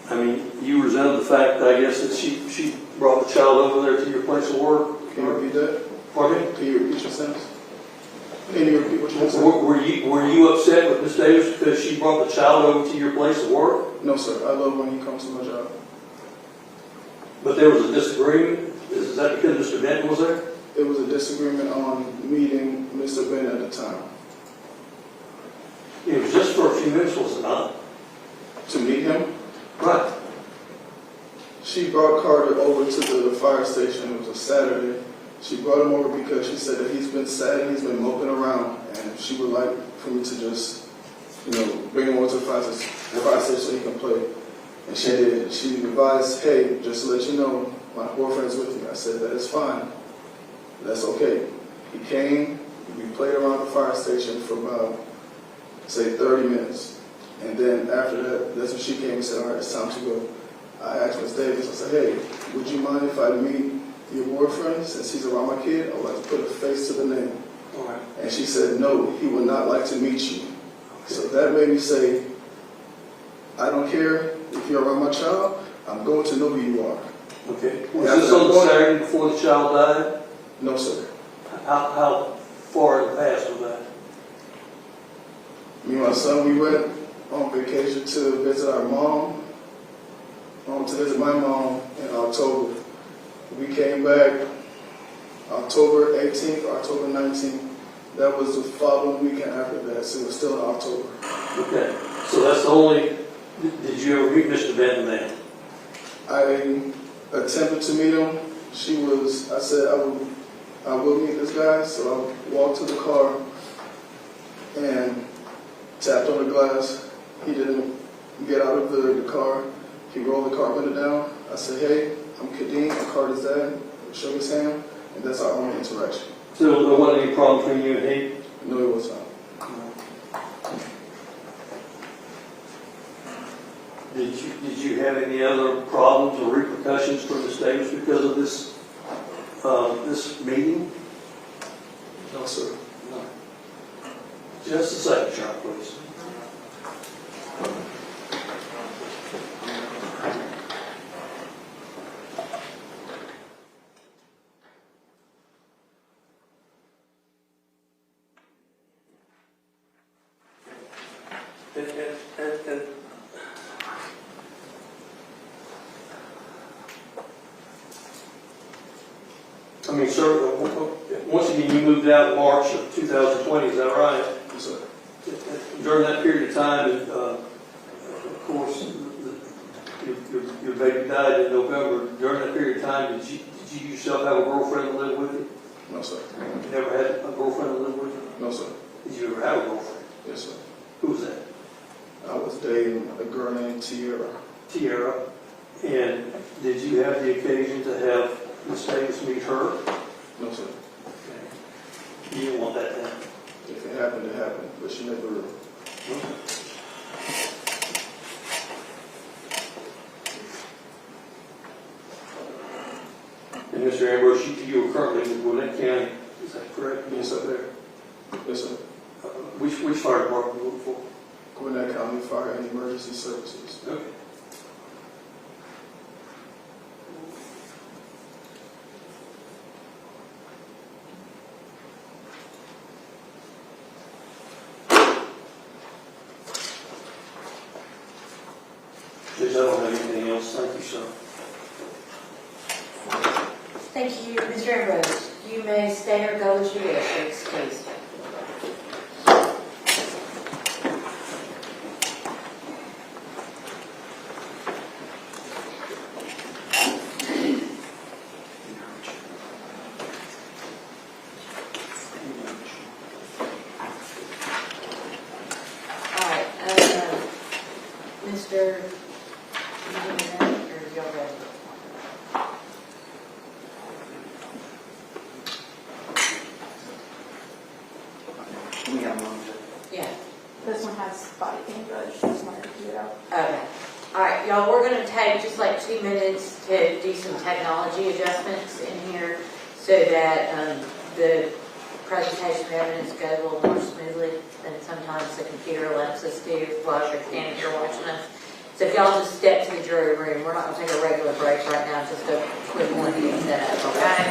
I mean, you resented the fact, I guess, that she brought the child over there to your place of work? Can you repeat that? Pardon me? Can you repeat your sentence? Can you repeat what you just said? Were you upset with Miss Davis because she brought the child over to your place of work? No, sir. I love when he comes to my job. But there was a disagreement? Is that because Mr. Benton was there? It was a disagreement on meeting Mr. Benton at the time. It was just for a few minutes, was it not? To meet him, Right. she brought Karter over to the fire station. It was a Saturday. She brought him over because she said that he's been sad and he's been moping around, and she would like for me to just, bring him over to the fire station so he can play. And she did. She advised, hey, just to let you know, my boyfriend's with me. I said, that is fine. That's okay. He came, we played around the fire station for about, say, 30 minutes. And then after that, that's when she came and said, all right, it's time to go. I asked Ms. Davis, I said, hey, would you mind if I meet your boyfriend? Since he's around my kid, I would like to put a face to the name. All right. And she said, no, he would not like to meet you. So that made me say, I don't care if you're around my child, I'm going to know who you are. Okay. Was this on the Saturday before the child died? No, sir. How far in the past was that? Me and my son, we went on vacation to visit our mom, to visit my mom in October. We came back October 18th or October 19th. That was the following weekend after that, so it was still in October. Okay. So that's the only, did you ever meet Mr. Benton then? I attempted to meet him. I said I will meet this guy, so I walked to the car and tapped on the glass. He didn't get out of the car. He rolled the car window down. I said, hey, I'm Kadeem, I'm Karter's dad. Shook his hand, and that's our only interaction. So there wasn't any problem between you and he? No, it was not. Did you have any other problems or repercussions for Ms. Davis because of this this meeting? No, sir. No. Just a second, Sheriff, please. And I mean, sir, once again, you moved out in March of 2020, is that right? Yes, sir. During that period of time, of course, your baby died in November. During that period of time, did you yourself have a girlfriend that lived with you? No, sir. You never had a girlfriend that lived with you? No, sir. Did you ever have a girlfriend? Yes, sir. Who was that? I was dating a girl named Tierra. Tierra. And did you have the occasion to have Miss Davis meet her? No, sir. You didn't want that to happen? If it happened, it happened, but she never. Okay. And Mr. Ambrose, you were currently in Gwinnett County, is that correct? Yes, sir. There. Yes, sir. Which fire department you work for? Gwinnett County Fire and Emergency Services. Okay. Judge, I don't have anything else. Thank you, sir. Thank you, Mr. Ambrose. You may stay or go as you wish, please. All right, Mr. Or y'all ready? We got one. Yeah. This one has body cam footage, just wanted to keep it out. Okay. All right, y'all, we're going to take just like 2 minutes to do some technology adjustments in here so that the presentation of evidence goes a little more smoothly than sometimes the computer lets us do while you're standing here watching us. So if y'all just step to the jury room, we're not going to take a regular break right now, just a quick one to get set up, okay?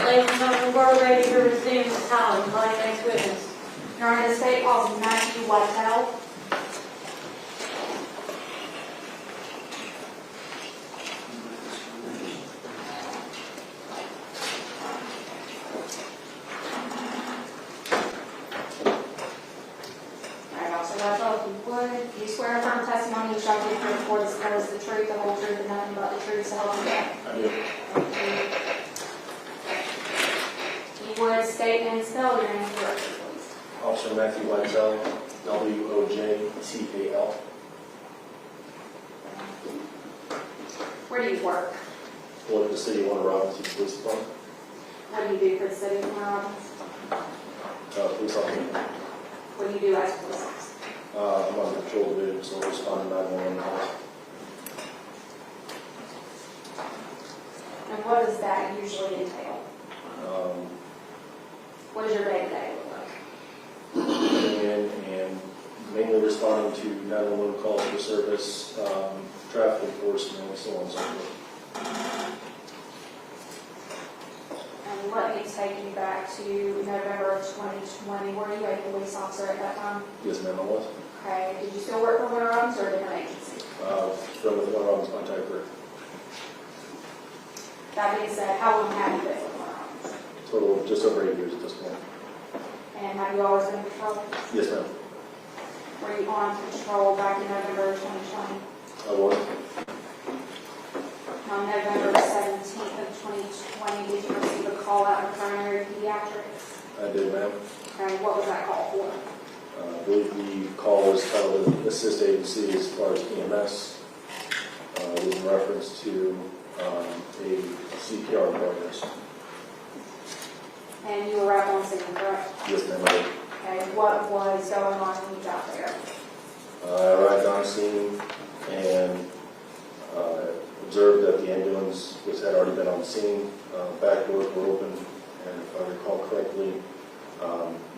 Ladies and gentlemen, we're ready to resume the trial and call your next witness. Your Honor, the state calls Matthew Whitehell. Alright, Officer Whitehell, if you would, do you swear affirm testimony you shall give before this court is the truth, the whole truth, and nothing but the truth, so help you God? I do. Thank you. You would state and spell your name correctly, please. Officer Matthew Whitehell, W-O-J-T-A-L. Where do you work? Work at the City of Warner Robins Police Department. What do you do for the city of Warner Robins? Police officer. What do you do as a police officer? I'm on the patrol division, so I respond to 911 calls. And what does that usually entail? What does your day-to-day look like? Coming in and mainly responding to 911 calls for service, traffic enforcement, so on and so forth. And let me take you back to November of 2020. Were you a police officer at that time? Yes, ma'am, I was. Okay, did you still work for Winter Homes or a different agency? Still with one of my typer. That being said, how long have you been with Winter Homes? Total of just over 8 years at this point. And have you always been in patrol? Yes, ma'am. Were you on patrol back in November 2020? I was. On November 17th of 2020, did you receive a call out of primary pediatrics? I did, ma'am. Okay, what was that call for? I believe the call was titled Assist Agency as far as EMS. It was in reference to a CPR in progress. And you arrived on scene, correct? Yes, ma'am. I did. Okay, what was going on when you got there? I arrived on scene and observed that the ambulance had already been on scene. Back doors were open, and if I recall correctly,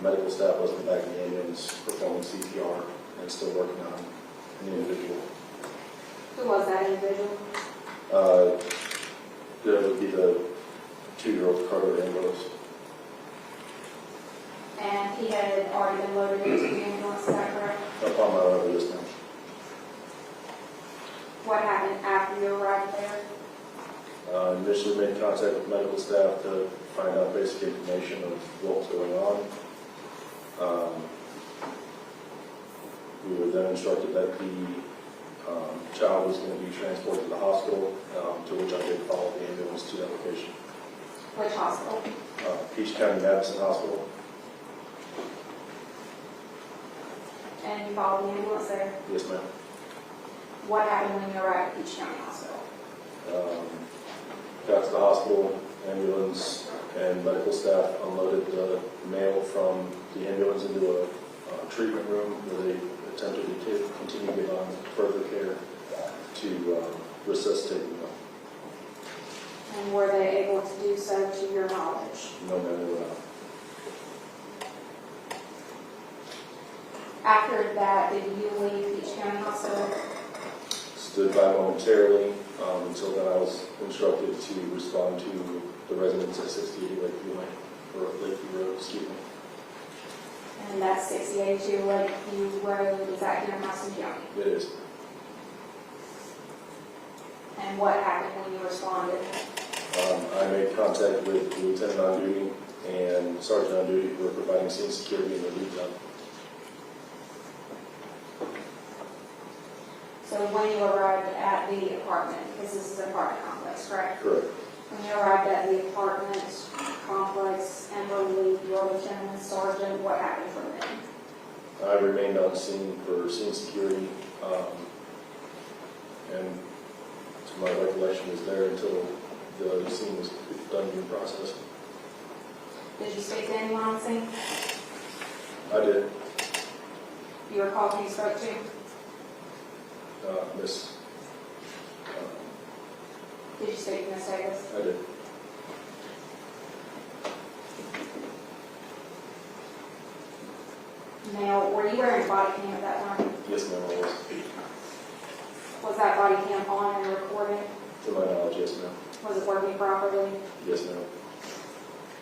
medical staff was in the back of the ambulance performing CPR and still working on an individual. Who was that individual? That would be the 2-year-old Karter Ambrose. And he had already been loaded into the ambulance, is that correct? Upon my arrival, yes, ma'am. What happened after you arrived there? Initially made contact with medical staff to find out basic information of what was going on. We were then instructed that the child was going to be transported to the hospital, to which I did follow the ambulance to that location. Which hospital? Peach County Madison Hospital. And you followed the ambulance there? Yes, ma'am. What happened when you arrived at Peach County Hospital? Got to the hospital, ambulance and medical staff unloaded the male from the ambulance into a treatment room where they attempted to continue to give on further care to resuscitate the male. And were they able to do so to your knowledge? No, ma'am, they were not. After that, did you leave Peach County Hospital? Stood by momentarily until then I was instructed to respond to the residents at 6080 Lakeview Lane, or Lakeview Road, excuse me. And that's 682 Lakeview Road, is that here in Madison County? It is. And what happened when you responded? I made contact with the lieutenant on duty and sergeant on duty who were providing scene security in the lead time. So when you arrived at the apartment, because this is an apartment complex, correct? Correct. When you arrived at the apartment complex and relieved your lieutenant and sergeant, what happened from then? I remained on scene for scene security, and to my recollection was there until the scene was done being processed. Did you speak to anyone on scene? I did. Do you recall who you spoke to? Miss, Did you speak to Miss Davis? I did. Now, were you wearing a body cam at that time? Yes, ma'am, I was. Was that body cam on and recorded? To my knowledge, yes, ma'am. Was it working properly? Yes, ma'am.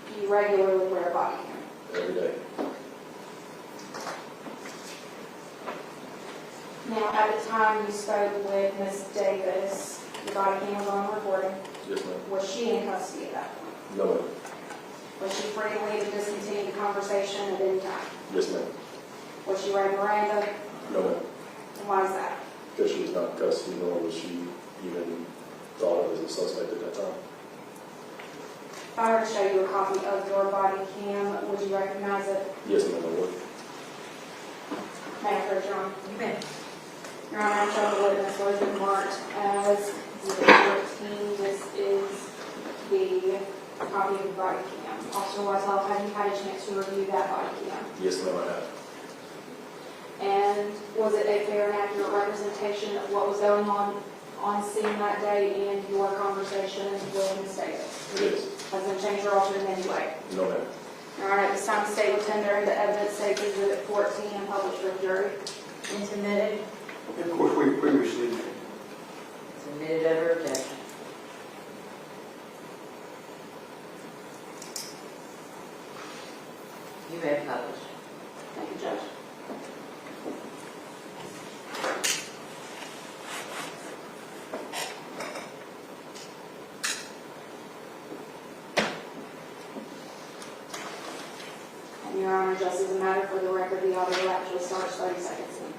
Do you regularly wear a body cam? Every day. Now, at the time you spoke with Ms. Davis, the body cam was on recording. Yes, ma'am. Was she in custody at that point? No, ma'am. Was she free to leave and discontinue the conversation at any time? Yes, ma'am. Was she read Miranda? No, ma'am. And why is that? Because she was not in custody, nor was she even thought of as a suspect at that time. If I were to show you a copy of your body cam, would you recognize it? Yes, ma'am, I would. May I approach, Your Honor? You may. Your Honor, I'm showing the witness was been marked as Exhibit 14. This is the copy of the body cam. Officer Whitehall, have you had a chance to review that body cam? Yes, ma'am, I have. And was it a fair and accurate representation of what was going on scene that day and your conversation with Ms. Davis? It is. Has it changed or altered in any way? No, ma'am. All right, at this time, the state will tender into evidence taken Exhibit 14 and published for the jury. And submitted, Of course, we previously, submitted over objection. You may publish. Thank you, Judge. just as a matter for the record, the audio actually starts 30 seconds in.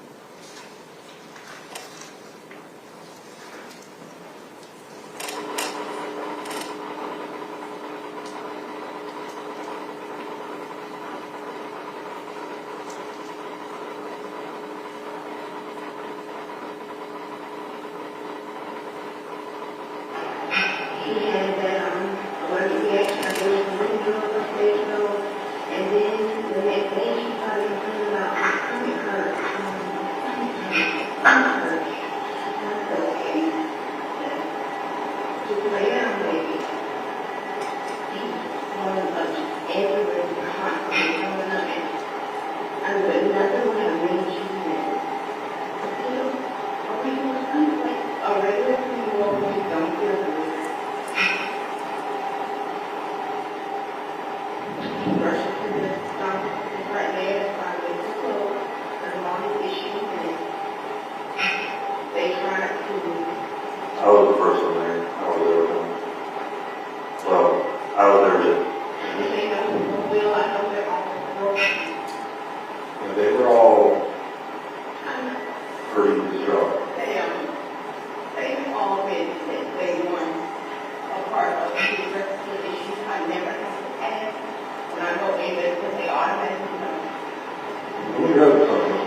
I was the first one there. I was there with them. Well, I was there with. And they were all pretty distraught. They've all been since day one a part of the rest of the issues I never have to ask. When I go in there, because they automatically know. We wrote something.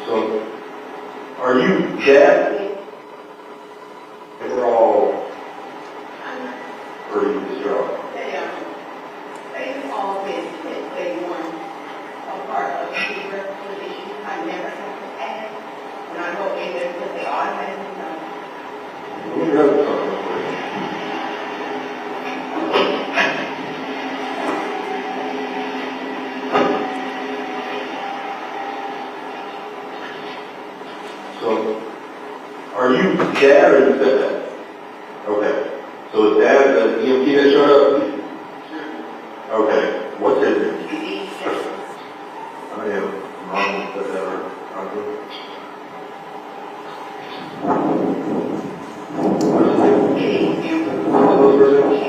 So, are you dead? They were all pretty distraught. They've all been since day one a part of the rest of the issues I never have to ask. When I go in there, because they automatically know. We wrote something. So, are you dad or you said that? Okay. So is dad the EMT that showed up? Okay. What's his name? I am mom said that or uncle. What's his name? What's his name?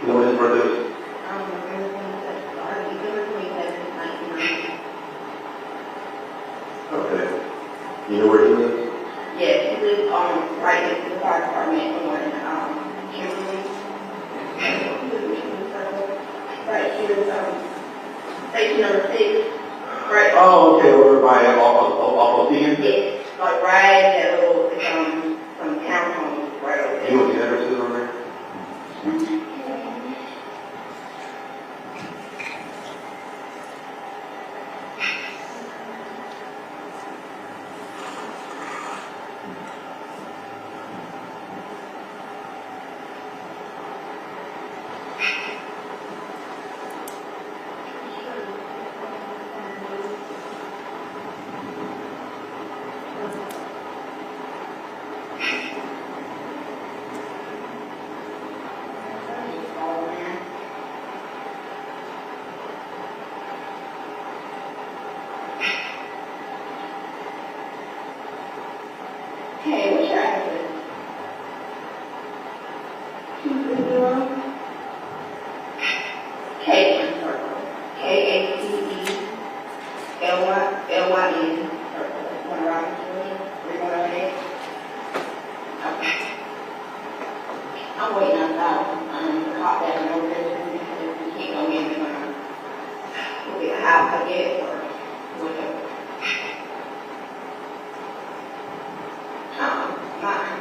You know what his birthday is? Okay. You know where he lives? Yes, he lives right next to the fire department on Kimberly. Right here, station number 6. Right. Oh, okay. Over by off of Dean? Yes, like right in that little some townhomes right over there. You know what the address is over there? Hey, what's your address? 230 Kaden Circle. Kateen Circle. One Robinson, 318. Okay. I'm waiting on the cop that I know this because we can't go in and we'll get a house, I guess, or whatever. Mine.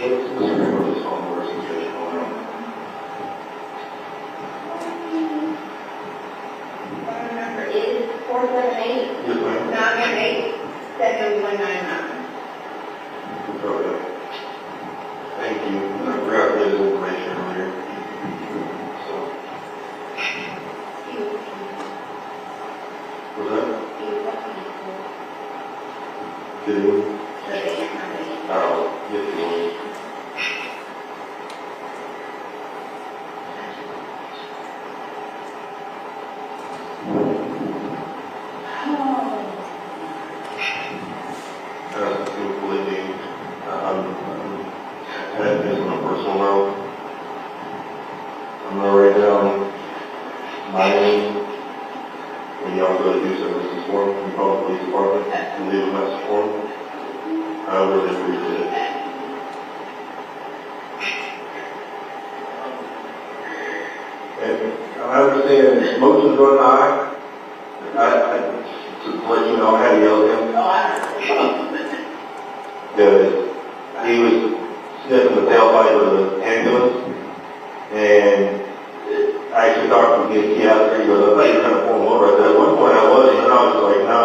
What's the name of this home where situation going on? Phone number is 478 Yes, ma'am. 918 7199. Okay. Thank you. I forgot to get this information earlier. So, was that? Did you? Oh, yes, you Completely, that is on a personal note. I'm gonna write down my name, and you also do services form from public police department, and leave a message form. I really appreciate it. And I understand motions run high. To let you know, I had to yell at him. Because he was sniffing the tailpipe of the ambulance, and I actually talked to his key out there. He goes, I thought you were going to pull him over. I said, at one point I was, and then I was just like, no,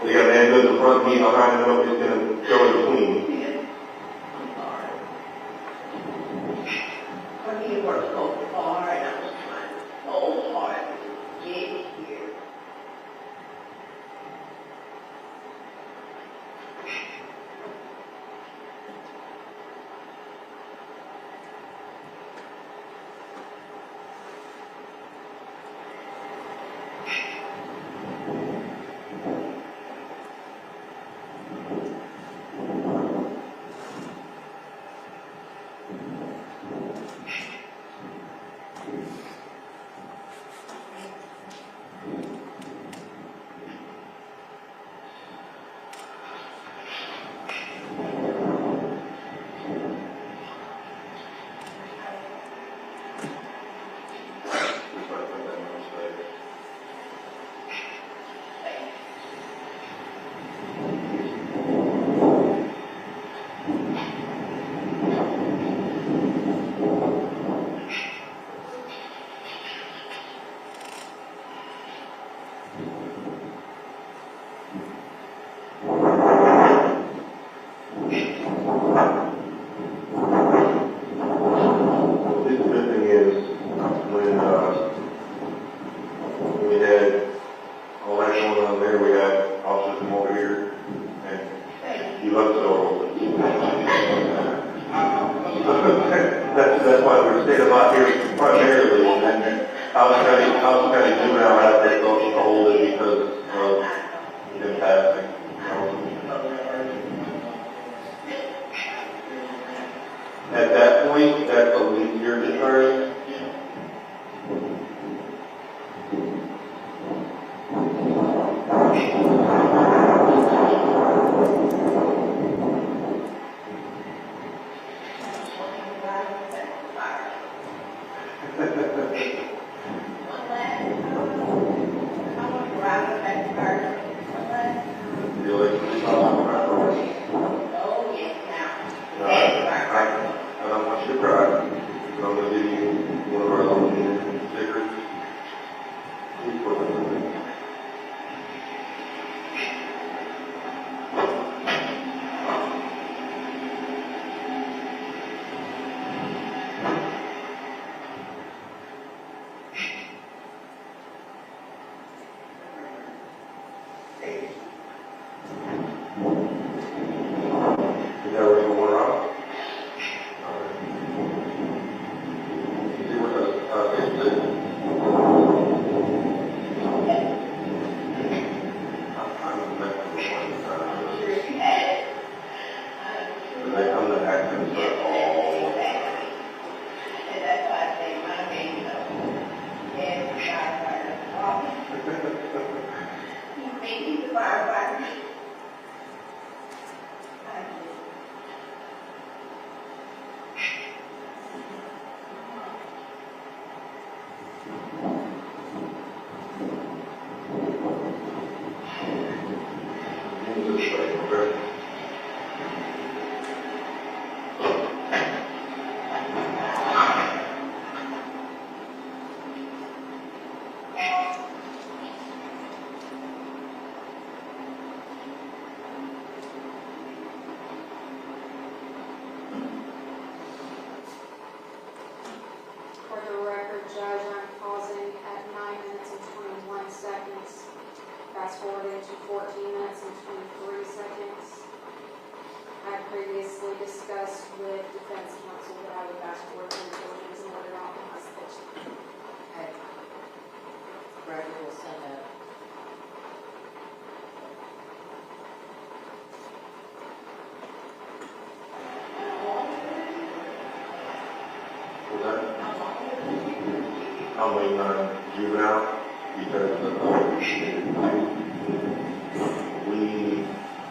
they got an ambulance in front of me, behind me, nobody's going to go in between. He worked so hard, I was trying so hard to get here. That's why we're staying about here primarily, and then House County Juvenile had to hold it because of him passing. At that point, that's the least you're discharged. I'm waiting on juvenile because we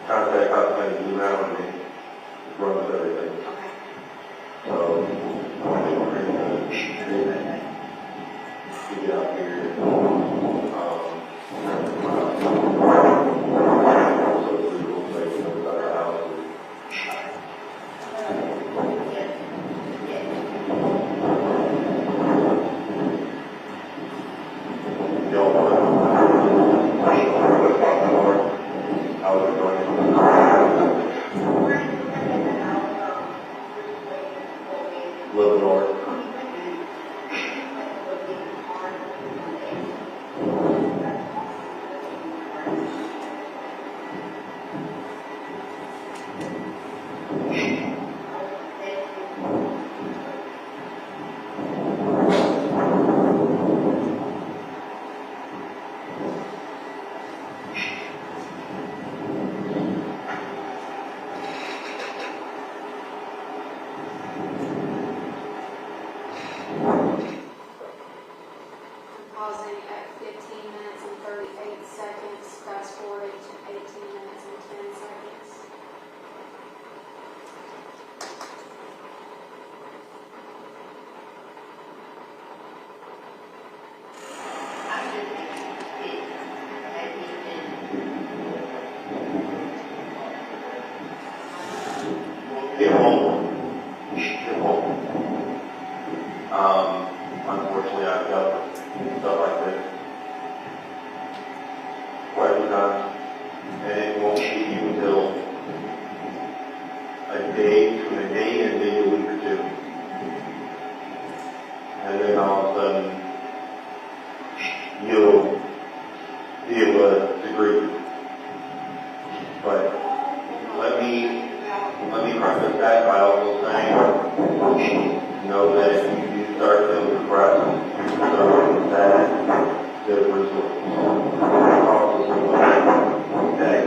contact outside juvenile and they run with everything. Okay. So, I think we're going to get out here. So we will say something about our house. Y'all want how is it going? Little north. Pausing at 15 minutes and 38 seconds, fast forwarding to 18 minutes and 10 seconds. Get home. Unfortunately, I've dealt with stuff like this quite a few times, and it won't be until between a day and maybe a week or two. And then all of a sudden, you'll be able to grieve. But let me preface that by also saying, know that if you do start feeling depressed, so that there's resources. Okay.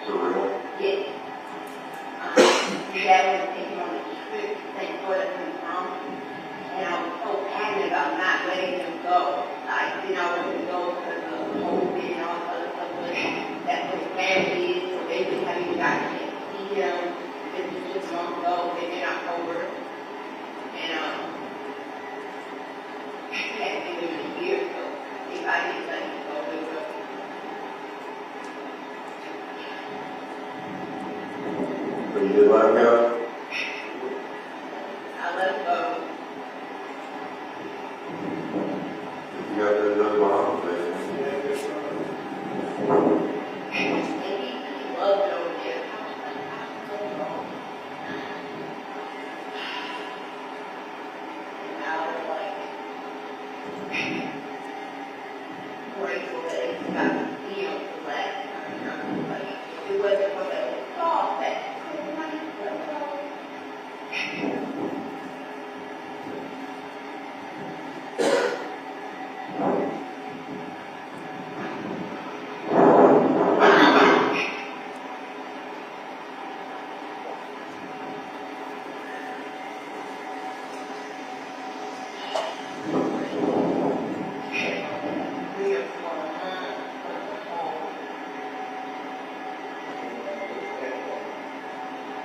Surreal. Yes. Dad was taking on the street, thank God it was wrong. And I was so adamant about not letting him go. I didn't know where to go because of the whole thing and all this other stuff. But that's what his family is, so they just haven't even gotten to see him. This was just months ago, maybe in October. And he hadn't been with him in a year, so if I didn't let him go, it would. So you did let him go? I let him go. You got that other mom, baby. And he loved it over there. And now they're like, grateful that he got to see him the last time. Like, if it wasn't for the thought that,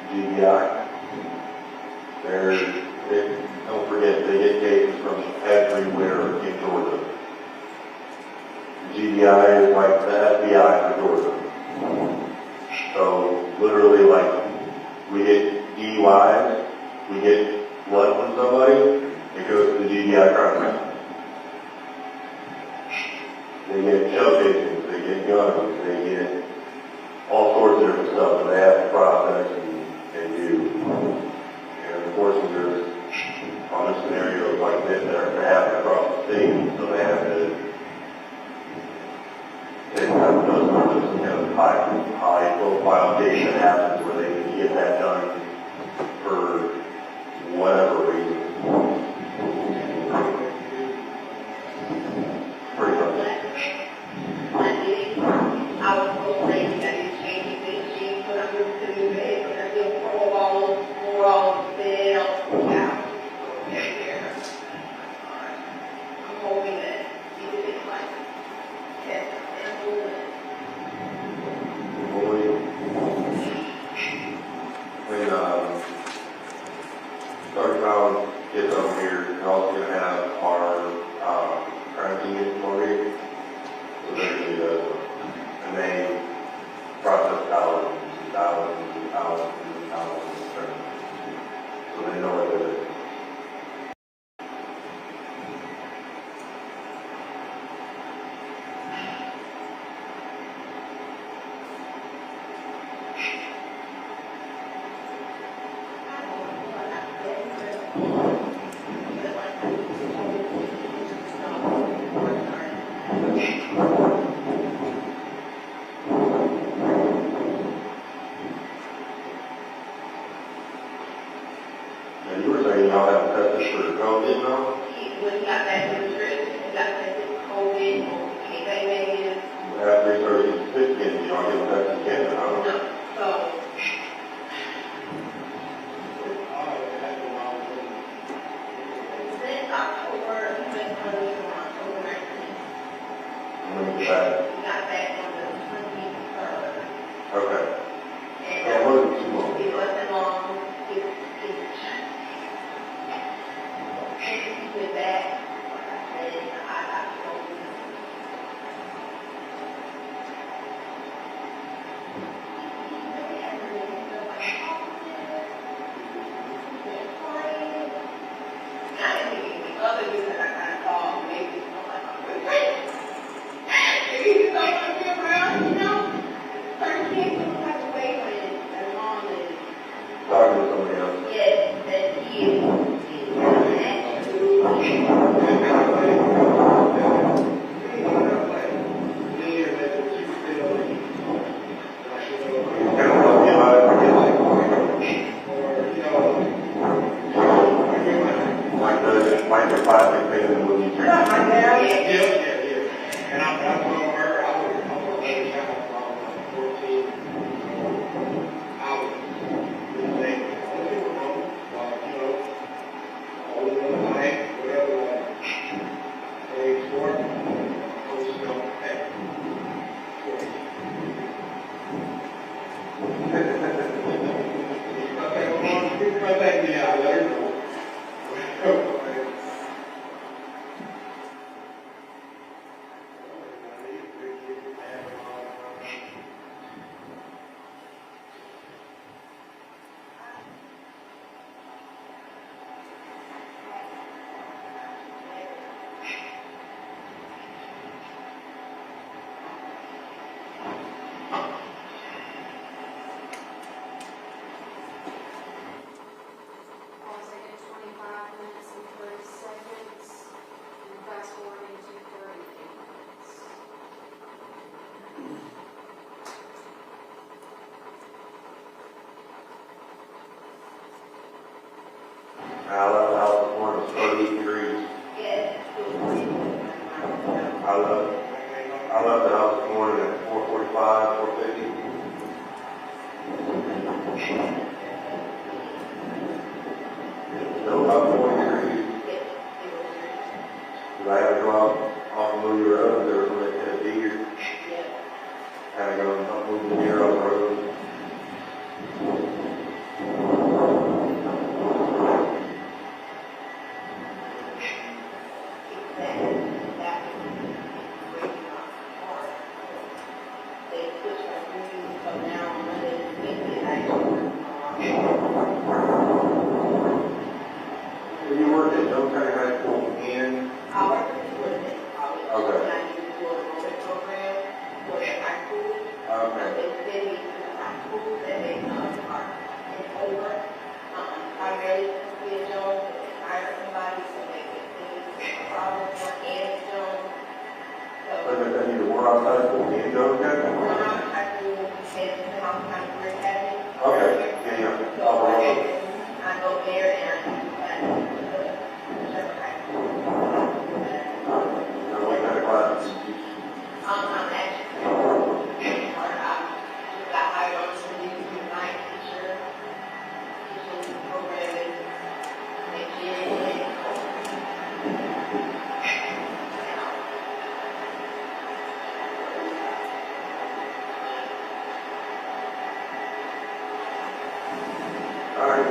GBI. Don't forget, they get cases from everywhere in Georgia. GBI is like the FBI for Georgia. So literally, like, we get DUIs, we get blood from somebody, it goes to the GBI crime lab. They get shell casings, they get guns, they get all sorts of different stuff. No, about 40 degrees. Because I had to go out off of Movie Road, there was a deer. Had to go and move the deer off the road. Were you working at no kind of high school in? Okay. But I need to work on high school in Jones County? Okay, yeah. I go there and What kind of classes? I'm actually, got hired on to be a night teacher, teaching programming next year. All right.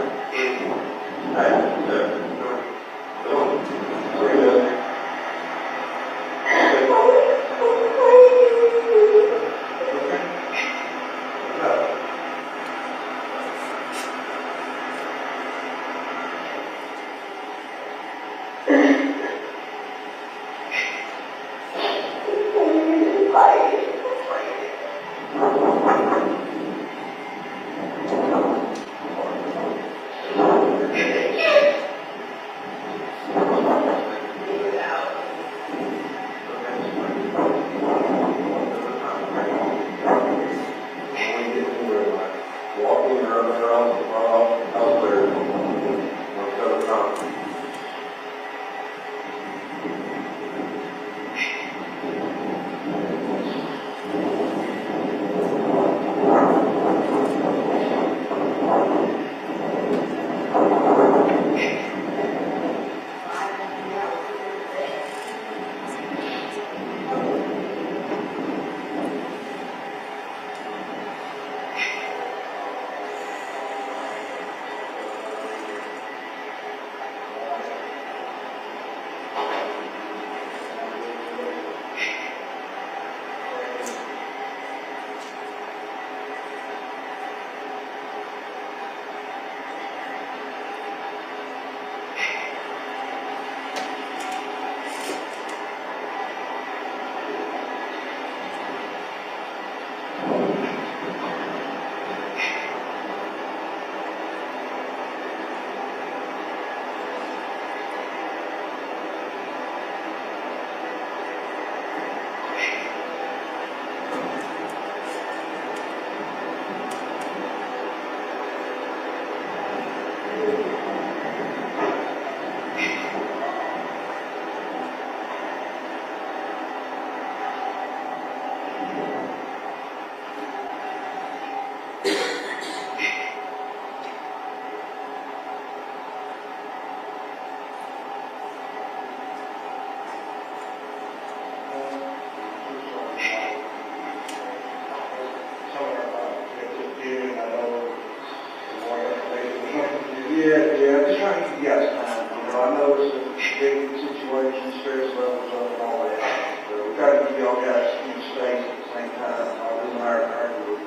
Yeah, just trying to give you guys time. I know it's a big situation, stress levels up and all that. But we try to give y'all guys space at the same time. I'll do our group.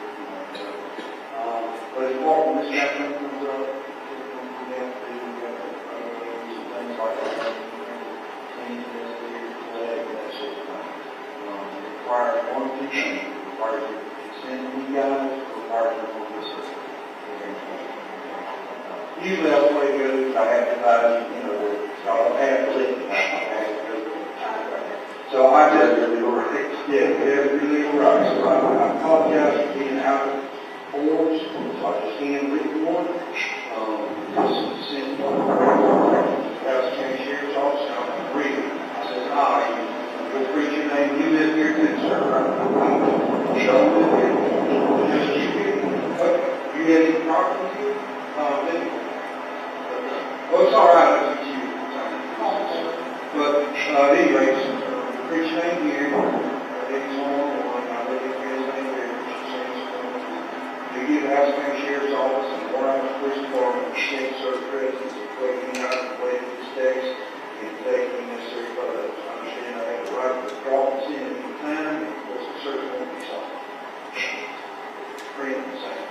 But as Walton, this happening comes up, we have to do some things like that. Things that that sort of thing. It requires one thing. It requires you to send you guys, it requires you to listen. Usually that's the way it goes. I have to advise, I don't have to listen. I have to go to the time right. So I just really right. Yeah, we have to be legal right. So I apologize for being out of forms. So I just can't read one. Just send one. That was the county sheriff's office. I'm going to read it. I said, you'll preach your name. You live here too, sir. Right? You don't live here. Just keep it. You you had any problems here? Well, it's all right, it's you. But, anyways, the preacher ain't here. It's on, I let it be ain't here. They give the House County Sheriff's Office and the Warren Police Department state certain credits, including out of the way of these days, and taking necessary photos. I understand I have the right to draw and see at any time, and of course, the search won't be solved. Free and safe.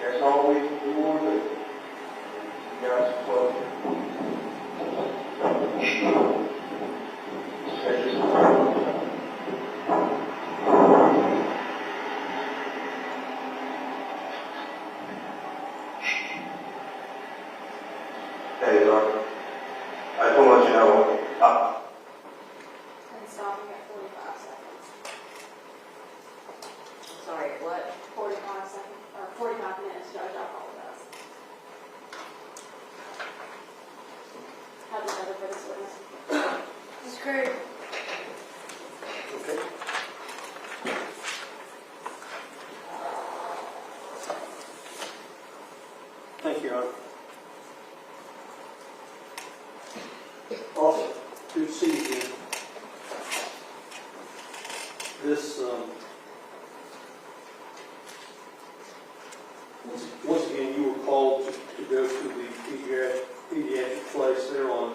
That's all we want to do. You guys are close. Hey, Doc. I just want to let you know, And stopping at 45 seconds. Sorry, what? 45 seconds, or 45 minutes, Judge, I apologize. Have another for this witness. Ms. Crew. Okay. Thank you, Your Honor. Also, to see you, this, once again, you were called to go to the pediatric place there on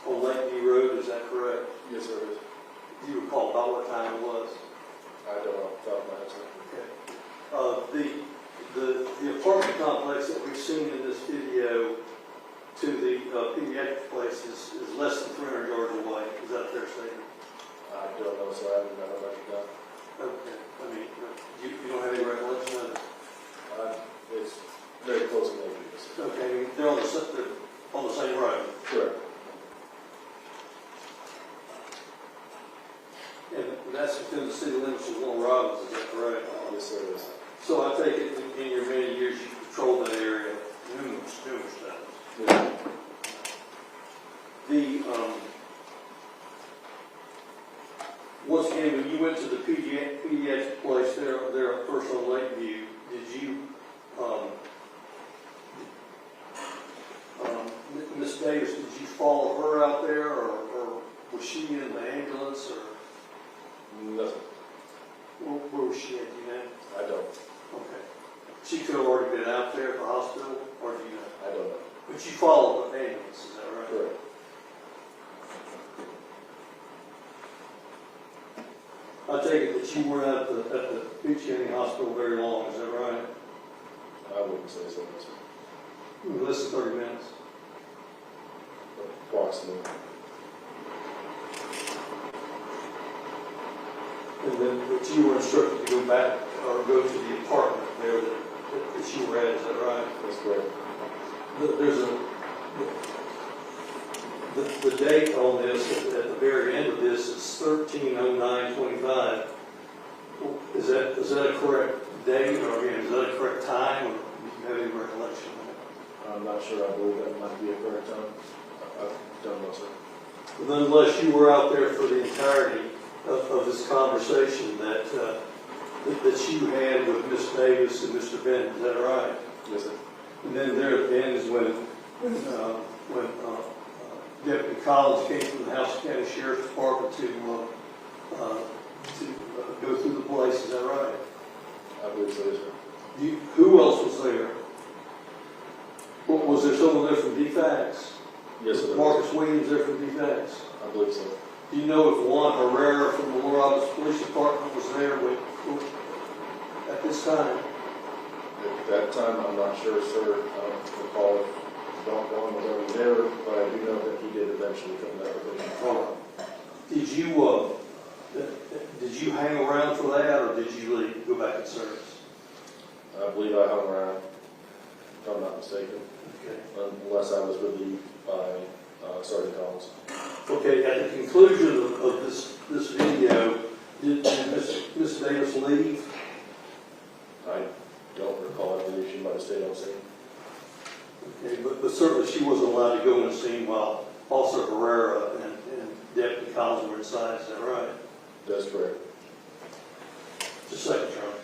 Lakeview Road, is that correct? Yes, sir, it is. Do you recall about what time it was? I don't know, off the top of my head, sir. Okay. The apartment complex that we've seen in this video to the pediatric place is less than 300 yards away. Is that a fair statement? I don't know, sir, I haven't done it like that. Okay. I mean, you don't have any recollection of it? It's very close to Lakeview, yes, sir. Okay. They're on the same road. Correct. And that's within the city limits of Warren Robins, is that correct? Yes, sir, it is. So I take it in your many years you patrolled that area numerous times. Yes, sir. Once again, when you went to the pediatric place there first on Lakeview, did you, Miss Davis, did you follow her out there, or was she in the ambulance, or Nothing. where was she at, do you know? I don't. Okay. She could have already been out there at the hospital, or do you know? I don't know. But you followed the ambulance, is that right? Correct. I take it that you were at the Beach County Hospital very long, is that right? I wouldn't say so, no, sir. Less than 30 minutes. Approximately. And then that you were instructed to go back or go to the apartment there that you were at, is that right? That's correct. There's the date on this at the very end of this is 13/09/25. Is that a correct date, or again, is that a correct time, or do you have any recollection of that? I'm not sure. I believe that might be a correct time. I don't know, sir. But nonetheless, you were out there for the entirety of this conversation that you had with Miss Davis and Mr. Benton, is that right? Yes, sir. And then there at the end is when Deputy Collins came from the House County Sheriff's Department to go through the place, is that right? I believe so, yes, sir. Who else was there? Was there someone there from DFAX? Yes, sir. Marcus Williams there from defense. I believe so. Do you know if Juan Herrera from the Morales Police Department was there at this time? At that time, I'm not sure, sir. I don't recall if Don Juan was already there, but I do know that he did eventually come back with him. Did you hang around for that, or did you leave, go back in service? I believe I hung around, if I'm not mistaken, Okay. unless I was relieved by Sergeant Collins. Okay, at the conclusion of this video, did Miss Davis leave? I don't recall. I believe she might have stayed on scene. Okay, but certainly she wasn't allowed to go in the scene while Officer Herrera and Deputy Collins were inside, is that right? That's correct. Just a second, Charlie.